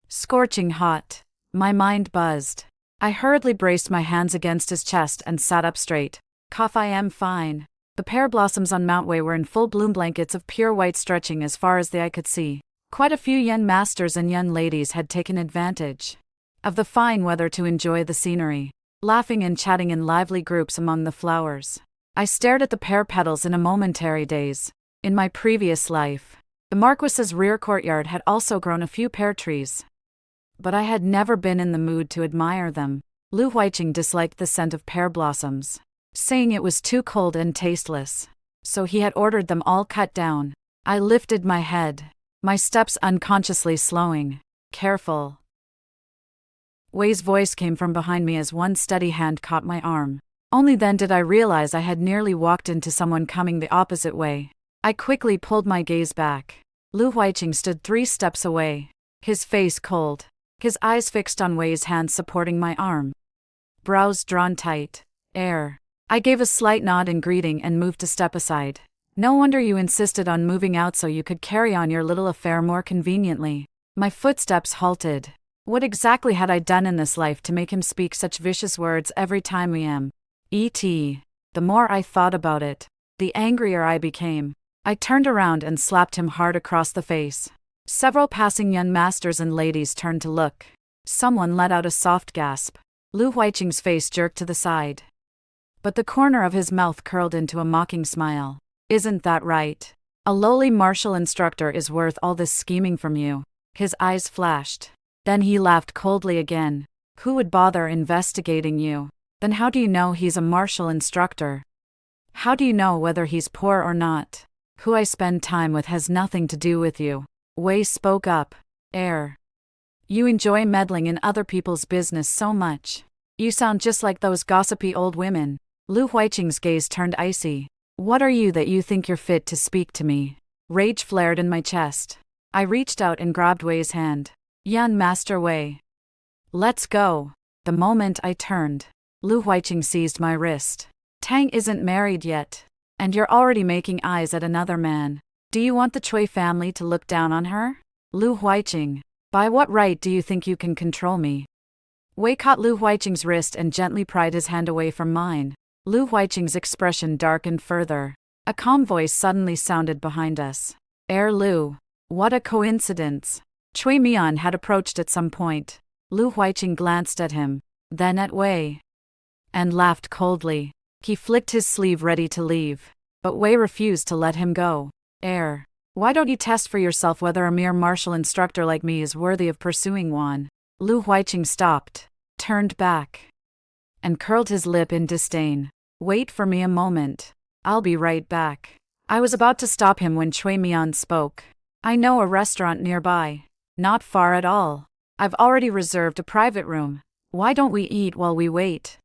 scorching hot. My mind buzzed. I hurriedly braced my hands against his chest and sat up straight. Cough, I am fine. The pear blossoms on Mount Wei were in full bloom, blankets of pure white stretching as far as the eye could see. Quite a few young masters and young ladies had taken advantage of the fine weather to enjoy the scenery, laughing and chatting in lively groups among the flowers. I stared at the pear petals in a momentary daze. In my previous life, The Marquis's rear courtyard had also grown a few pear trees, but I had never been in the mood to admire them. Lu Huiqing disliked the scent of pear blossoms, saying it was too cold and tasteless, so he had ordered them all cut down. I lifted my head, my steps unconsciously slowing. Careful. Wei's voice came from behind me as one steady hand caught my arm. Only then did I realize I had nearly walked into someone coming the opposite way. I quickly pulled my gaze back. Lu Huiqing stood 3 steps away, his face cold, his eyes fixed on Wei's hand supporting my arm. Brows drawn tight. Air. I gave a slight nod in greeting and moved a step aside. No wonder you insisted on moving out so you could carry on your little affair more conveniently. My footsteps halted. What exactly had I done in this life to make him speak such vicious words every time we am? The more I thought about it, the angrier I became. I turned around and slapped him hard across the face. Several passing young masters and ladies turned to look. Someone let out a soft gasp. Lu Huiqing's face jerked to the side, but the corner of his mouth curled into a mocking smile. Isn't that right? A lowly martial instructor is worth all this scheming from you. His eyes flashed. Then he laughed coldly again. Who would bother investigating you? Then how do you know he's a martial instructor? How do you know whether he's poor or not? Who I spend time with has nothing to do with you. Wei spoke up. Air. You enjoy meddling in other people's business so much. You sound just like those gossipy old women. Lu Huiqing's gaze turned icy. What are you that you think you're fit to speak to me? Rage flared in my chest. I reached out and grabbed Wei's hand. Young Master Wei. Let's go. The moment I turned, Lu Huiqing seized my wrist. Tang isn't married yet, and you're already making eyes at another man. Do you want the Chui family to look down on her? Lu Huiqing. By what right do you think you can control me? Wei caught Lu Huiqing's wrist and gently pried his hand away from mine. Lu Huiqing's expression darkened further. A calm voice suddenly sounded behind us. Lu. What a coincidence. Chui Mian had approached at some point. Lu Huiqing glanced at him, then at Wei, and laughed coldly. He flicked his sleeve ready to leave, but Wei refused to let him go. Why don't you test for yourself whether a mere martial instructor like me is worthy of pursuing one? Lu Huiqing stopped, turned back, and curled his lip in disdain. Wait for me a moment. I'll be right back. I was about to stop him when Chui Mian spoke. I know a restaurant nearby. Not far at all. I've already reserved a private room. Why don't we eat while we wait?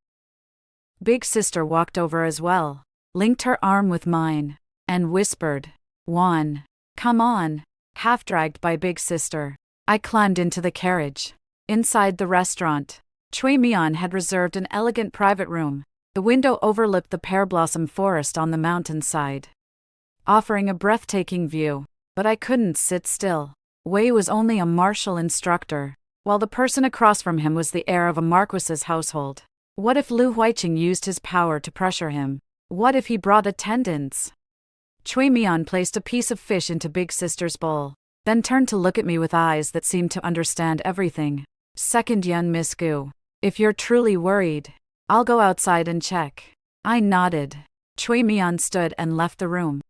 Big Sister walked over as well, linked her arm with mine, and whispered, Juan. Come on. Half dragged by Big Sister, I climbed into the carriage. Inside the restaurant, Chui Mian had reserved an elegant private room. The window overlooked the pear blossom forest on the mountainside, offering a breathtaking view, but I couldn't sit still. Wei was only a martial instructor, while the person across from him was the heir of a marquis's household. What if Lu Huiqing used his power to pressure him? What if he brought attendants? Chui Mian placed a piece of fish into Big Sister's bowl, then turned to look at me with eyes that seemed to understand everything. Second young Miss Gu. If you're truly worried, I'll go outside and check. I nodded. Chui Mian stood and left the room.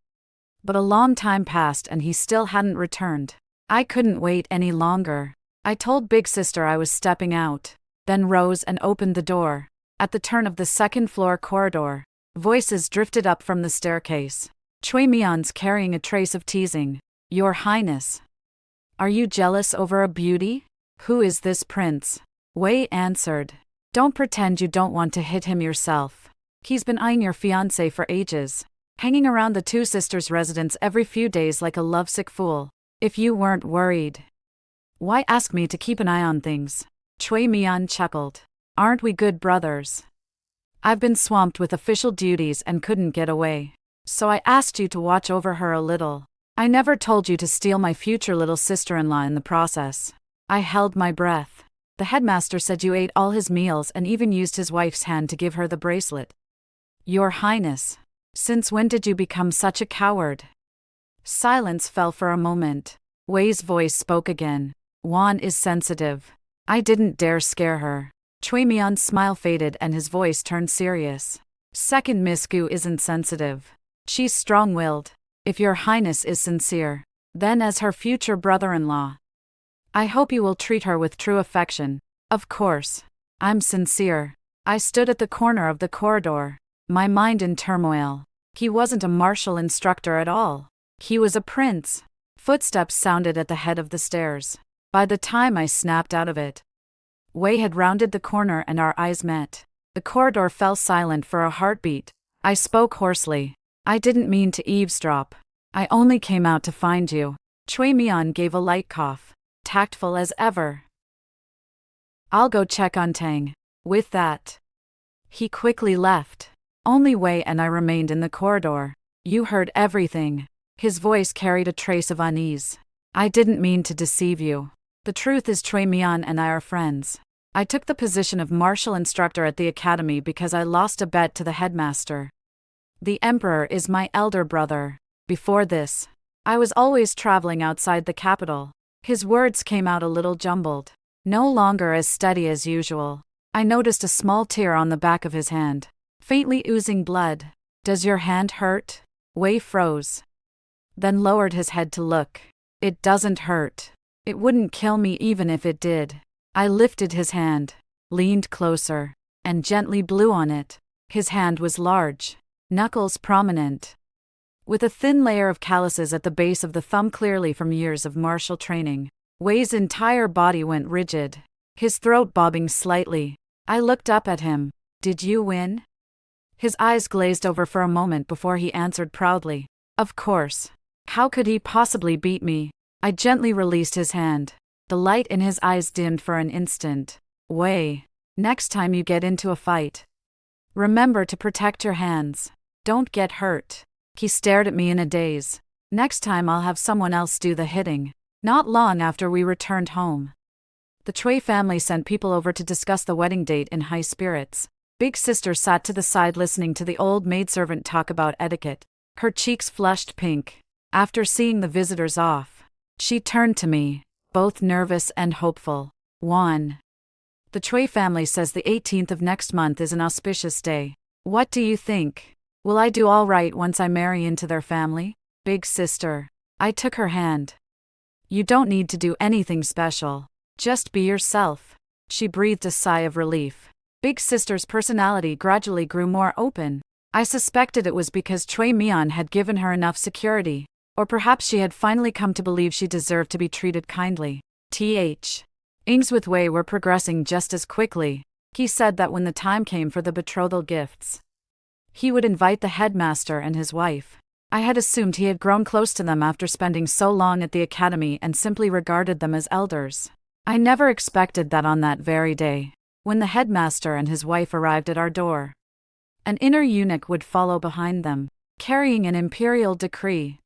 But a long time passed and he still hadn't returned. I couldn't wait any longer. I told Big Sister I was stepping out, then rose and opened the door. At the turn of the second-floor corridor, voices drifted up from the staircase. Chui Mian's carrying a trace of teasing. Your Highness. Are you jealous over a beauty? Who is this prince? Wei answered. Don't pretend you don't want to hit him yourself. He's been eyeing your fiancé for ages, hanging around the 2 sisters' residence every few days like a lovesick fool. If you weren't worried, why ask me to keep an eye on things? Chui Mian chuckled. Aren't we good brothers? I've been swamped with official duties and couldn't get away, so I asked you to watch over her a little. I never told you to steal my future little sister-in-law in the process. I held my breath. The headmaster said you ate all his meals and even used his wife's hand to give her the bracelet. Your Highness, since when did you become such a coward? Silence fell for a moment. Wei's voice spoke again. Juan is sensitive. I didn't dare scare her. Chui Mian's smile faded and his voice turned serious. Second Miss Gu isn't sensitive. She's strong-willed. If your Highness is sincere, then as her future brother-in-law. I hope you will treat her with true affection. Of course. I'm sincere. I stood at the corner of the corridor, my mind in turmoil. He wasn't a martial instructor at all. He was a prince. Footsteps sounded at the head of the stairs. By the time I snapped out of it, Wei had rounded the corner and our eyes met. The corridor fell silent for a heartbeat. I spoke hoarsely. I didn't mean to eavesdrop. I only came out to find you. Chui Mian gave a light cough, tactful as ever. I'll go check on Tang. With that, he quickly left. Only Wei and I remained in the corridor. You heard everything. His voice carried a trace of unease. I didn't mean to deceive you. The truth is Chui Mian and I are friends. I took the position of martial instructor at the academy because I lost a bet to the headmaster. The emperor is my elder brother. Before this, I was always traveling outside the capital. His words came out a little jumbled, no longer as steady as usual. I noticed a small tear on the back of his hand, faintly oozing blood. Does your hand hurt? Wei froze, then lowered his head to look. It doesn't hurt. It wouldn't kill me even if it did. I lifted his hand, leaned closer, and gently blew on it. His hand was large, knuckles prominent, with a thin layer of calluses at the base of the thumb clearly from years of martial training. Wei's entire body went rigid, his throat bobbing slightly. I looked up at him. Did you win? His eyes glazed over for a moment before he answered proudly. Of course. How could he possibly beat me? I gently released his hand. The light in his eyes dimmed for an instant. Wei, next time you get into a fight, remember to protect your hands. Don't get hurt. He stared at me in a daze. Next time I'll have someone else do the hitting. Not long after we returned home, the Chui family sent people over to discuss the wedding date in high spirits. Big sister sat to the side listening to the old maidservant talk about etiquette. Her cheeks flushed pink. After seeing the visitors off, she turned to me, both nervous and hopeful. 1. The Chui family says the 18th of next month is an auspicious day. What do you think? Will I do all right once I marry into their family? Big sister. I took her hand. You don't need to do anything special. Just be yourself. She breathed a sigh of relief. Big sister's personality gradually grew more open. I suspected it was because Chui Mian had given her enough security, or perhaps she had finally come to believe she deserved to be treated kindly. Things with Wei were progressing just as quickly. He said that when the time came for the betrothal gifts, he would invite the headmaster and his wife. I had assumed he had grown close to them after spending so long at the academy and simply regarded them as elders. I never expected that on that very day, when the headmaster and his wife arrived at our door, an inner eunuch would follow behind them, carrying an imperial decree.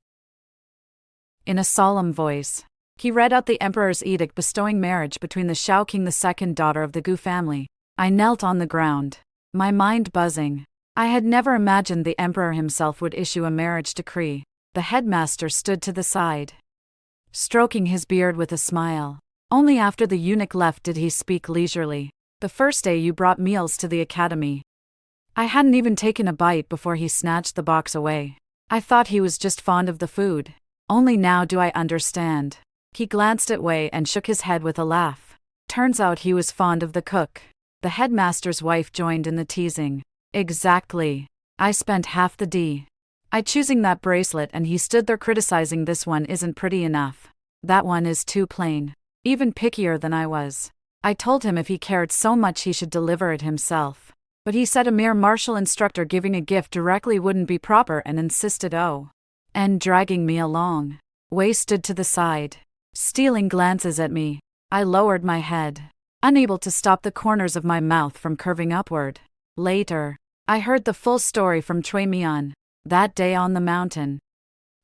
In a solemn voice, he read out the emperor's edict bestowing marriage between the Shao King, the second daughter of the Gu family. I knelt on the ground, my mind buzzing. I had never imagined the emperor himself would issue a marriage decree. The headmaster stood to the side, stroking his beard with a smile. Only after the eunuch left did he speak leisurely. The first day you brought meals to the academy, I hadn't even taken a bite before he snatched the box away. I thought he was just fond of the food. Only now do I understand. He glanced at Wei and shook his head with a laugh. Turns out he was fond of the cook. The headmaster's wife joined in the teasing. Exactly. I spent half the day choosing that bracelet and he stood there criticizing this one isn't pretty enough. That one is too plain. Even pickier than I was. I told him if he cared so much he should deliver it himself. But he said a mere martial instructor giving a gift directly wouldn't be proper and insisted and dragging me along. Wei stood to the side, stealing glances at me. I lowered my head, unable to stop the corners of my mouth from curving upward. Later, I heard the full story from Chui Mian. That day on the mountain,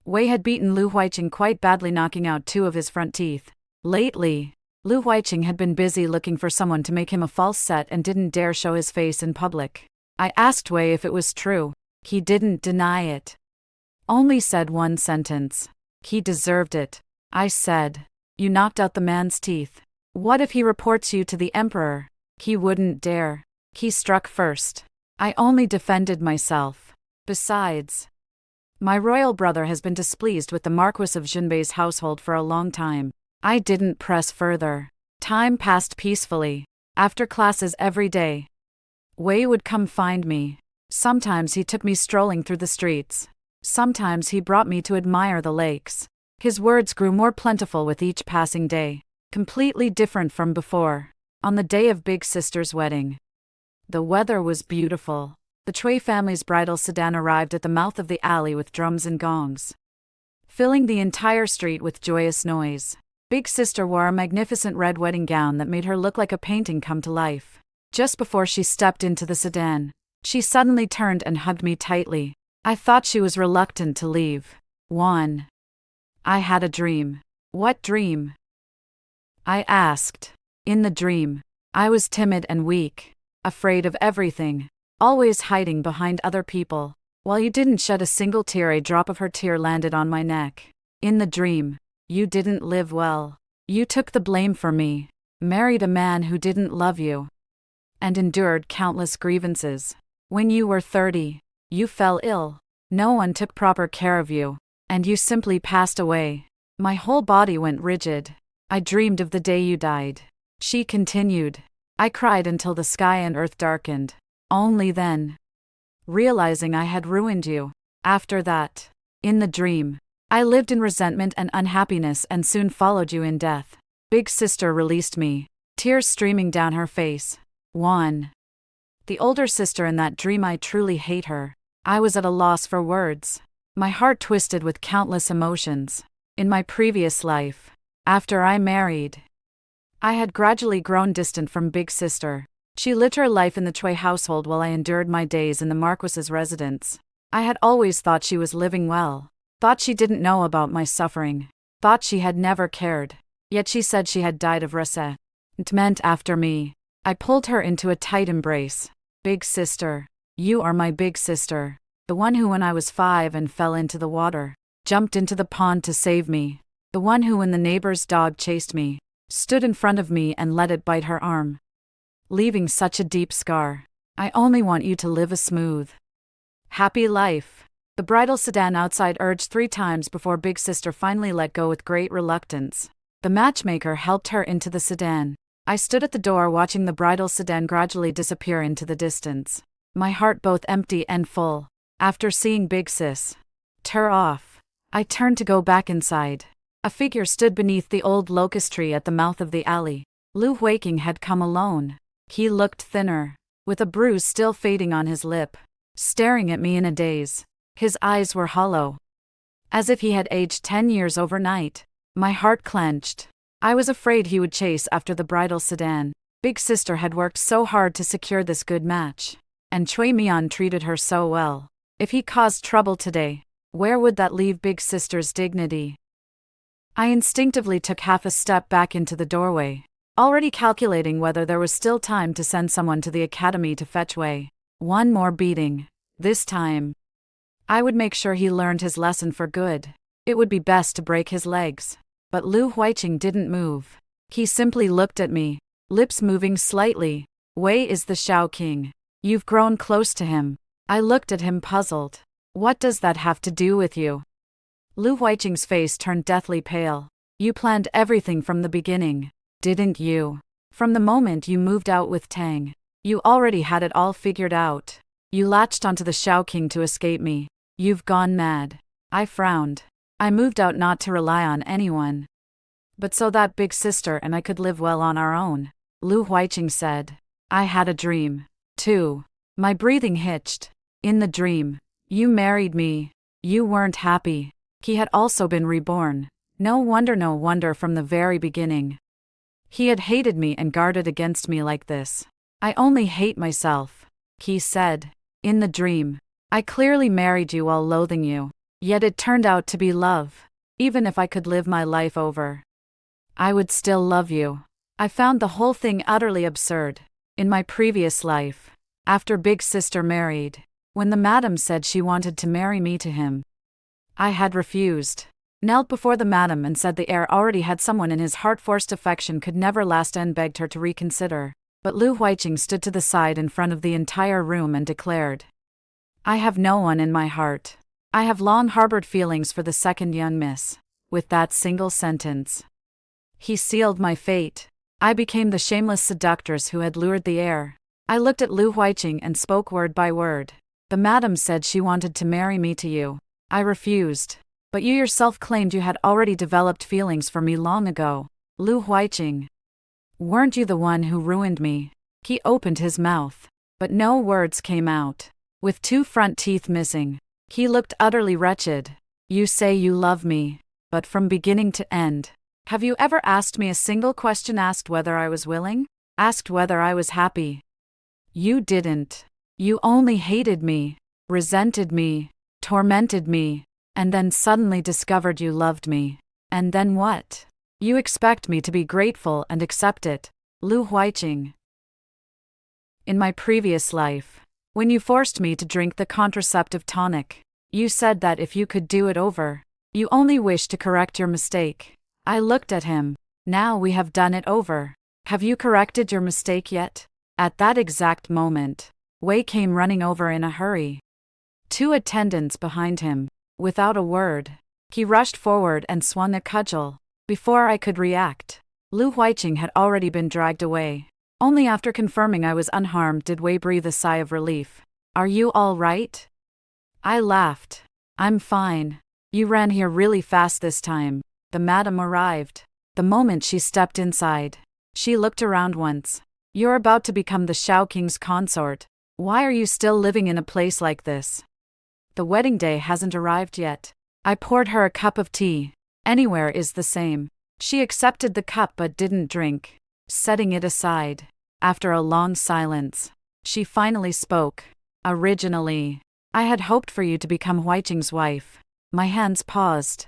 Wei had beaten Lu Huiqing quite badly, knocking out 2 of his front teeth. Lately, Lu Huiqing had been busy looking for someone to make him a false set and didn't dare show his face in public. I asked Wei if it was true. He didn't deny it. Only said one sentence. He deserved it. I said, you knocked out the man's teeth. What if he reports you to the emperor? He wouldn't dare. He struck first. I only defended myself. Besides, My royal brother has been displeased with the Marquis of Junbei's household for a long time. I didn't press further. Time passed peacefully. After classes every day, Wei would come find me. Sometimes he took me strolling through the streets. Sometimes he brought me to admire the lakes. His words grew more plentiful with each passing day, completely different from before. On the day of Big Sister's wedding, the weather was beautiful. The Chui family's bridal sedan arrived at the mouth of the alley with drums and gongs, filling the entire street with joyous noise. Big Sister wore a magnificent red wedding gown that made her look like a painting come to life. Just before she stepped into the sedan, she suddenly turned and hugged me tightly. I thought she was reluctant to leave. 1. I had a dream. What dream? I asked. In the dream, I was timid and weak, afraid of everything, always hiding behind other people. While you didn't shed a single tear, a drop of her tear landed on my neck. In the dream, you didn't live well. You took the blame for me, married a man who didn't love you, and endured countless grievances. When you were 30, you fell ill. No one took proper care of you, and you simply passed away. My whole body went rigid. I dreamed of the day you died. She continued. I cried until the sky and earth darkened. Only then, realizing I had ruined you. After that, in the dream, I lived in resentment and unhappiness and soon followed you in death. Big Sister released me, tears streaming down her face. 1. The older sister in that dream, I truly hate her. I was at a loss for words. My heart twisted with countless emotions. In my previous life, after I married, I had gradually grown distant from Big Sister. She lived her life in the Chui household while I endured my days in the Marquis's residence. I had always thought she was living well, thought she didn't know about my suffering, thought she had never cared. Yet she said she had died of resentment after me. I pulled her into a tight embrace. Big Sister, you are my big sister, the one who when I was 5 and fell into the water, jumped into the pond to save me, the one who when the neighbor's dog chased me, stood in front of me and let it bite her arm, leaving such a deep scar. I only want you to live a smooth, happy life. The bridal sedan outside urged 3 times before Big Sister finally let go with great reluctance. The matchmaker helped her into the sedan. I stood at the door watching the bridal sedan gradually disappear into the distance, my heart both empty and full. After seeing Big Sis tear off, I turned to go back inside. A figure stood beneath the old locust tree at the mouth of the alley. Lu Huiqing had come alone. He looked thinner, with a bruise still fading on his lip, staring at me in a daze. His eyes were hollow, as if he had aged 10 years overnight. My heart clenched. I was afraid he would chase after the bridal sedan. Big Sister had worked so hard to secure this good match, and Chui Mian treated her so well. If he caused trouble today, where would that leave Big Sister's dignity? I instinctively took half a step back into the doorway, already calculating whether there was still time to send someone to the academy to fetch Wei. One more beating. This time, I would make sure he learned his lesson for good. It would be best to break his legs. But Lu Huiqing didn't move. He simply looked at me, lips moving slightly. Wei is the Shao King. You've grown close to him. I looked at him puzzled. What does that have to do with you? Lu Huiqing's face turned deathly pale. You planned everything from the beginning, didn't you? From the moment you moved out with Tang, you already had it all figured out. You latched onto the Shao King to escape me. You've gone mad. I frowned. I moved out not to rely on anyone, but so that Big Sister and I could live well on our own. Lu Huiqing said. I had a dream, too. My breathing hitched. In the dream, you married me. You weren't happy. He had also been reborn. No wonder from the very beginning. He had hated me and guarded against me like this. I only hate myself, he said. In the dream, I clearly married you while loathing you. Yet it turned out to be love. Even if I could live my life over, I would still love you. I found the whole thing utterly absurd. In my previous life, after Big Sister married, when the madam said she wanted to marry me to him, I had refused. Knelt before the madam and said the heir already had someone in his heart. Forced affection could never last and begged her to reconsider. But Lu Huiqing stood to the side in front of the entire room and declared, I have no one in my heart. I have long harbored feelings for the second young miss. With that single sentence, he sealed my fate. I became the shameless seductress who had lured the heir. I looked at Lu Huiqing and spoke word by word. The madam said she wanted to marry me to you. I refused. But you yourself claimed you had already developed feelings for me long ago. Lu Huiqing, weren't you the one who ruined me? He opened his mouth, but no words came out. With 2 front teeth missing, he looked utterly wretched. You say you love me, but from beginning to end, have you ever asked me a single question? Asked whether I was willing? Asked whether I was happy? You didn't. You only hated me, resented me, tormented me, and then suddenly discovered you loved me. And then what? You expect me to be grateful and accept it. Lu Huiqing. In my previous life, when you forced me to drink the contraceptive tonic, you said that if you could do it over, you only wished to correct your mistake. I looked at him. Now we have done it over. Have you corrected your mistake yet? At that exact moment, Wei came running over in a hurry. 2 attendants behind him. Without a word, he rushed forward and swung a cudgel. Before I could react, Lu Huiqing had already been dragged away. Only after confirming I was unharmed did Wei breathe a sigh of relief. Are you all right? I laughed. I'm fine. You ran here really fast this time. The madam arrived. The moment she stepped inside, she looked around once. You're about to become the Shao King's consort. Why are you still living in a place like this? The wedding day hasn't arrived yet. I poured her a cup of tea. Anywhere is the same. She accepted the cup but didn't drink, setting it aside. After a long silence, she finally spoke. Originally, I had hoped for you to become Huiqing's wife. My hands paused,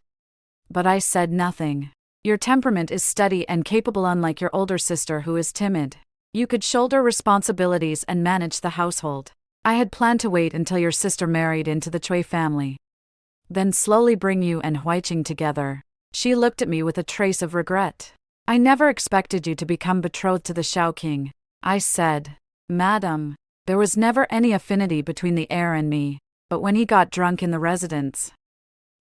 but I said nothing. Your temperament is steady and capable, unlike your older sister who is timid. You could shoulder responsibilities and manage the household. I had planned to wait until your sister married into the Chui family, then slowly bring you and Huiqing together. She looked at me with a trace of regret. I never expected you to become betrothed to the Shao King. I said, Madam, there was never any affinity between the heir and me, but when he got drunk in the residence,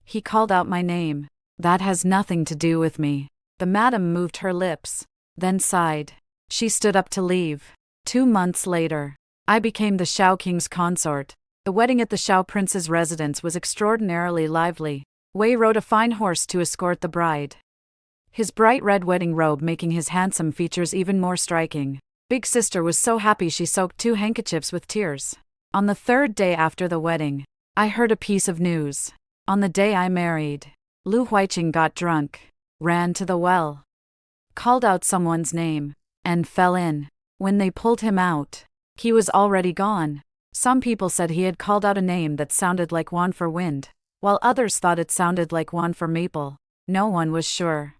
he called out my name. That has nothing to do with me. The madam moved her lips, then sighed. She stood up to leave. 2 months later, I became the Shao King's consort. The wedding at the Shao Prince's residence was extraordinarily lively. Wei rode a fine horse to escort the bride, his bright red wedding robe making his handsome features even more striking. Big sister was so happy she soaked 2 handkerchiefs with tears. On the 3rd day after the wedding, I heard a piece of news. On the day I married, Lu Huiqing got drunk, ran to the well, called out someone's name, and fell in. When they pulled him out, he was already gone. Some people said he had called out a name that sounded like Wan for wind, while others thought it sounded like Wan for maple. No one was sure.